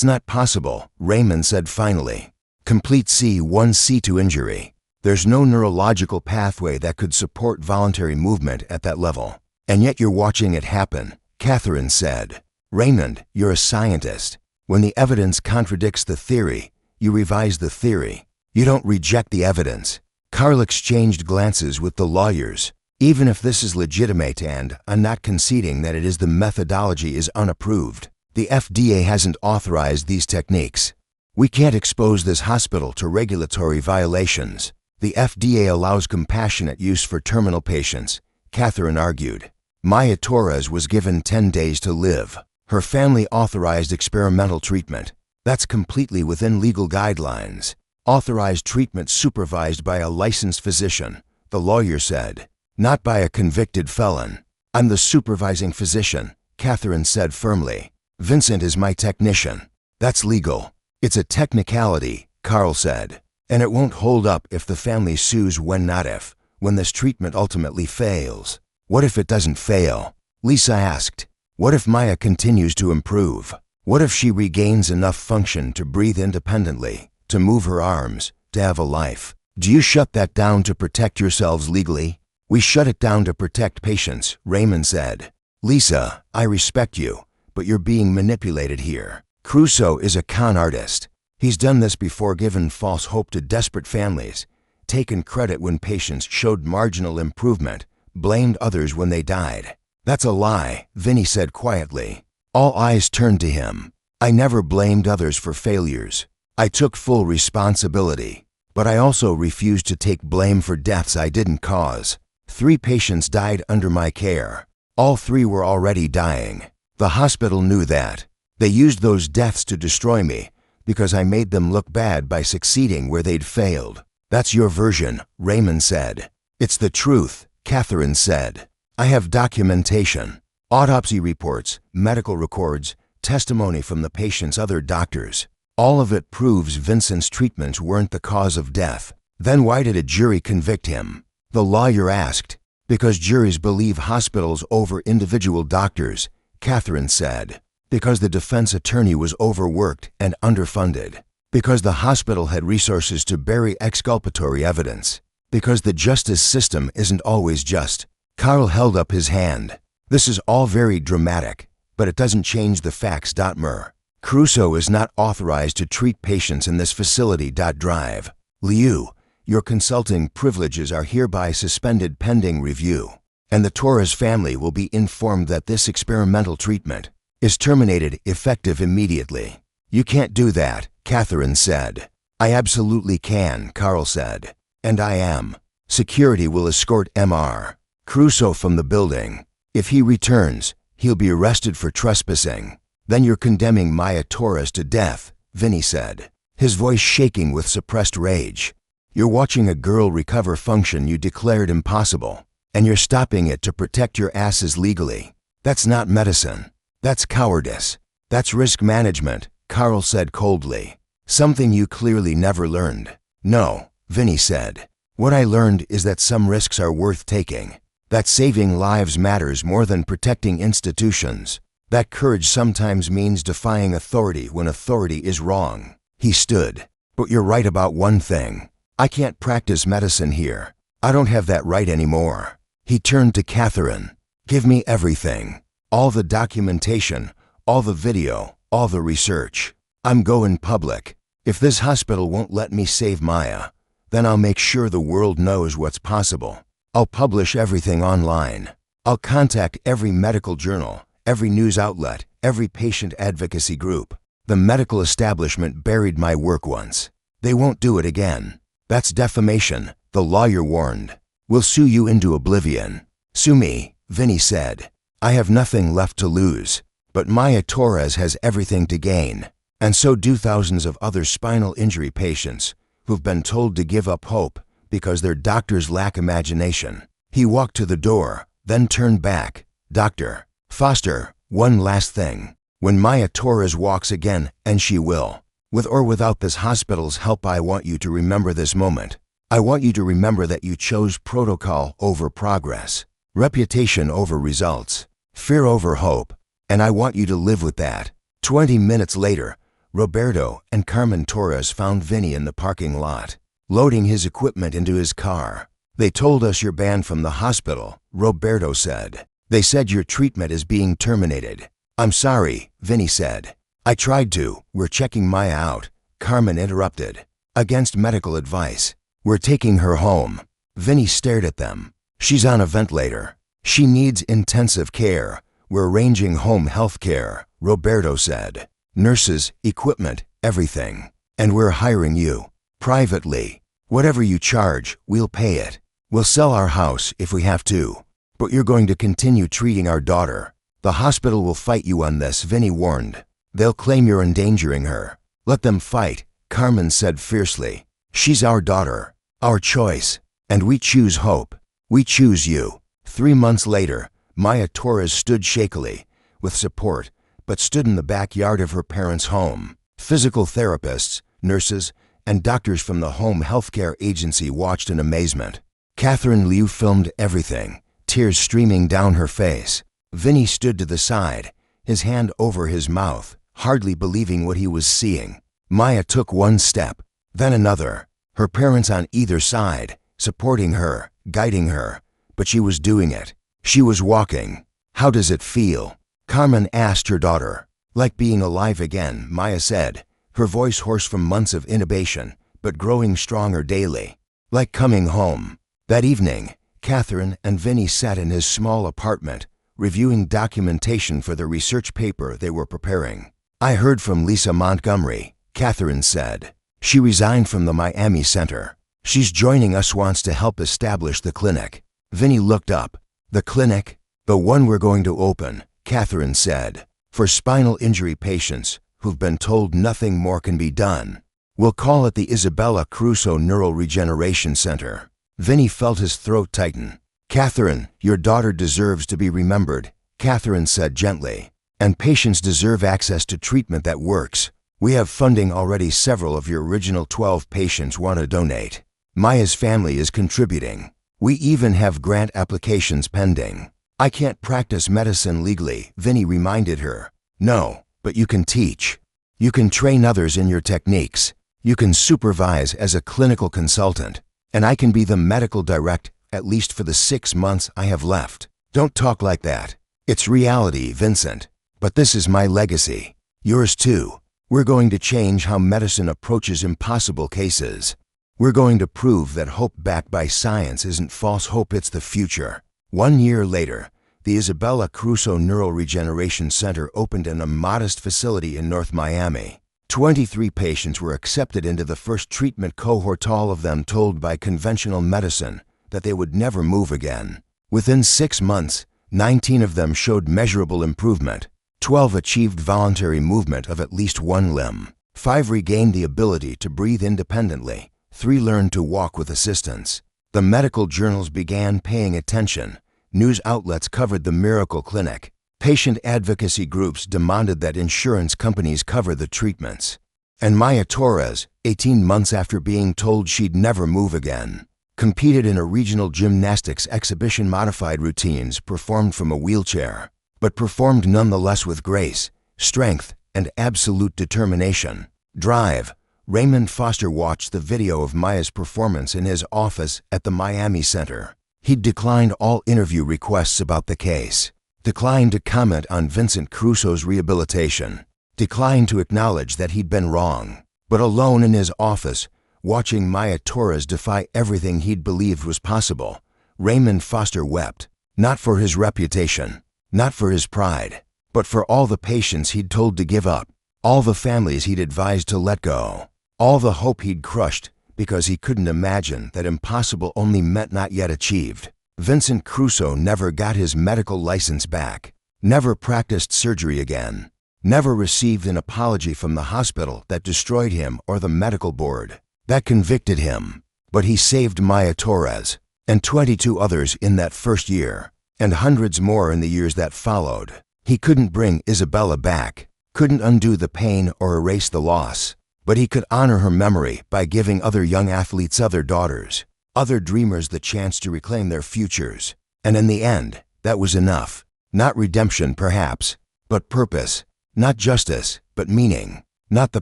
[SPEAKER 1] not possible, Raymond said finally. Complete C1, C2 injury. There's no neurological pathway that could support voluntary movement at that level. And yet you're watching it happen, Catherine said. Raymond, you're a scientist. When the evidence contradicts the theory, you revise the theory. You don't reject the evidence. Carl exchanged glances with the lawyers. Even if this is legitimate, and I'm not conceding that it is, the methodology is unapproved. The FDA hasn't authorized these techniques. We can't expose this hospital to regulatory violations. The FDA allows compassionate use for terminal patients, Catherine argued. Maya Torres was given 10 days to live. Her family authorized experimental treatment. That's completely within legal guidelines. Authorized treatment supervised by a licensed physician, the lawyer said. Not by a convicted felon. I'm the supervising physician, Catherine said firmly. Vincent is my technician. That's legal. It's a technicality, Carl said. And it won't hold up if the family sues when this treatment ultimately fails. What if it doesn't fail? Lisa asked. What if Maya continues to improve? What if she regains enough function to breathe independently, to move her arms, to have a life? Do you shut that down to protect yourselves legally? We shut it down to protect patients, Raymond said. Lisa, I respect you, but you're being manipulated here. Crusoe is a con artist. He's done this before, given false hope to desperate families, taken credit when patients showed marginal improvement, blamed others when they died. That's a lie, Vinny said quietly. All eyes turned to him. I never blamed others for failures. I took full responsibility, but I also refused to take blame for deaths I didn't cause. 3 patients died under my care. All 3 were already dying. The hospital knew that. They used those deaths to destroy me because I made them look bad by succeeding where they'd failed. That's your version, Raymond said. It's the truth, Catherine said. I have documentation, autopsy reports, medical records, testimony from the patient's other doctors. All of it proves Vincent's treatments weren't the cause of death. Then why did a jury convict him? The lawyer asked. Because juries believe hospitals over individual doctors, Catherine said. Because the defense attorney was overworked and underfunded. Because the hospital had resources to bury exculpatory evidence. Because the justice system isn't always just. Carl held up his hand. This is all very dramatic, but it doesn't change the facts. Mer. Crusoe is not authorized to treat patients in this facility. Drive. Liu, your consulting privileges are hereby suspended pending review, and the Torres family will be informed that this experimental treatment is terminated effective immediately. You can't do that, Catherine said. I absolutely can, Carl said. And I am. Security will escort Mr. Crusoe from the building. If he returns, he'll be arrested for trespassing. Then you're condemning Maya Torres to death, Vinny said, his voice shaking with suppressed rage. You're watching a girl recover function you declared impossible, and you're stopping it to protect your asses legally. That's not medicine. That's cowardice. That's risk management, Carl said coldly. Something you clearly never learned. No, Vinny said. What I learned is that some risks are worth taking. That saving lives matters more than protecting institutions. That courage sometimes means defying authority when authority is wrong. He stood. But you're right about one thing. I can't practice medicine here. I don't have that right anymore. He turned to Catherine. Give me everything. All the documentation, all the video, all the research. I'm going public. If this hospital won't let me save Maya, then I'll make sure the world knows what's possible. I'll publish everything online. I'll contact every medical journal, every news outlet, every patient advocacy group. The medical establishment buried my work once. They won't do it again. That's defamation, the lawyer warned. We'll sue you into oblivion. Sue me, Vinny said. I have nothing left to lose. But Maya Torres has everything to gain. And so do thousands of other spinal injury patients who've been told to give up hope because their doctors lack imagination. He walked to the door, then turned back. Dr. Foster, one last thing. When Maya Torres walks again, and she will, with or without this hospital's help, I want you to remember this moment. I want you to remember that you chose protocol over progress, reputation over results, fear over hope, and I want you to live with that. 20 minutes later, Roberto and Carmen Torres found Vinny in the parking lot, loading his equipment into his car. They told us you're banned from the hospital, Roberto said. They said your treatment is being terminated. I'm sorry, Vinny said. I tried to. We're checking Maya out, Carmen interrupted. Against medical advice. We're taking her home. Vinny stared at them. She's on a ventilator. She needs intensive care. We're arranging home health care, Roberto said. Nurses, equipment, everything. And we're hiring you. Privately. Whatever you charge, we'll pay it. We'll sell our house if we have to. But you're going to continue treating our daughter. The hospital will fight you on this, Vinny warned. They'll claim you're endangering her. Let them fight, Carmen said fiercely. She's our daughter, our choice, and we choose hope. We choose you. 3 months later, Maya Torres stood shakily, with support, but stood in the backyard of her parents' home. Physical therapists, nurses, and doctors from the home healthcare agency watched in amazement. Catherine Liu filmed everything, tears streaming down her face. Vinny stood to the side, his hand over his mouth, hardly believing what he was seeing. Maya took one step, then another, her parents on either side, supporting her, guiding her, but she was doing it. She was walking. "How does it feel?" Carmen asked her daughter. "Like being alive again," Maya said, her voice hoarse from months of intubation, but growing stronger daily. "Like coming home." That evening, Catherine and Vinny sat in his small apartment, reviewing documentation for the research paper they were preparing. "I heard from Lisa Montgomery," Catherine said. "She resigned from the Miami Center. She's joining us, wants to help establish the clinic." Vinny looked up. "The clinic?" "The one we're going to open," Catherine said, "for spinal injury patients who've been told nothing more can be done. We'll call it the Isabella Crusoe Neural Regeneration Center." Vinny felt his throat tighten. "Catherine, your daughter deserves to be remembered," Catherine said gently. "And patients deserve access to treatment that works. We have funding already. Several of your original 12 patients want to donate. Maya's family is contributing. We even have grant applications pending." "I can't practice medicine legally," Vinny reminded her. "No, but you can teach. You can train others in your techniques. You can supervise as a clinical consultant. And I can be the medical director, at least for the 6 months I have left." "Don't talk like that. It's reality, Vincent. But this is my legacy. Yours too. We're going to change how medicine approaches impossible cases. We're going to prove that hope backed by science isn't false hope, it's the future." 1 year later, the Isabella Crusoe Neural Regeneration Center opened in a modest facility in North Miami. 23 patients were accepted into the first treatment cohort, all of them told by conventional medicine that they would never move again. Within 6 months, 19 of them showed measurable improvement. 12 achieved voluntary movement of at least one limb. 5 regained the ability to breathe independently. 3 learned to walk with assistance. The medical journals began paying attention. News outlets covered the miracle clinic. Patient advocacy groups demanded that insurance companies cover the treatments. And Maya Torres, 18 months after being told she'd never move again, competed in a regional gymnastics exhibition, modified routines performed from a wheelchair, but performed nonetheless with grace, strength, and absolute determination. Drive. Raymond Foster watched the video of Maya's performance in his office at the Miami Center. He'd declined all interview requests about the case, declined to comment on Vincent Crusoe's rehabilitation, declined to acknowledge that he'd been wrong. But alone in his office, watching Maya Torres defy everything he'd believed was possible, Raymond Foster wept, not for his reputation, not for his pride, but for all the patients he'd told to give up, all the families he'd advised to let go, all the hope he'd crushed because he couldn't imagine that impossible only meant not yet achieved. Vincent Crusoe never got his medical license back, never practiced surgery again, never received an apology from the hospital that destroyed him or the medical board that convicted him. But he saved Maya Torres and 22 others in that first year, and hundreds more in the years that followed. He couldn't bring Isabella back, couldn't undo the pain or erase the loss, but he could honor her memory by giving other young athletes, other daughters, other dreamers the chance to reclaim their futures. And in the end, that was enough. Not redemption, perhaps, but purpose. Not justice, but meaning. Not the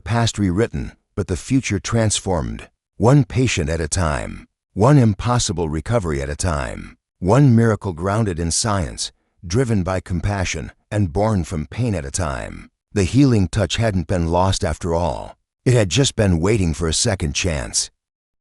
[SPEAKER 1] past rewritten, but the future transformed. One patient at a time. One impossible recovery at a time. One miracle grounded in science, driven by compassion, and born from pain at a time. The healing touch hadn't been lost after all. It had just been waiting for a second chance.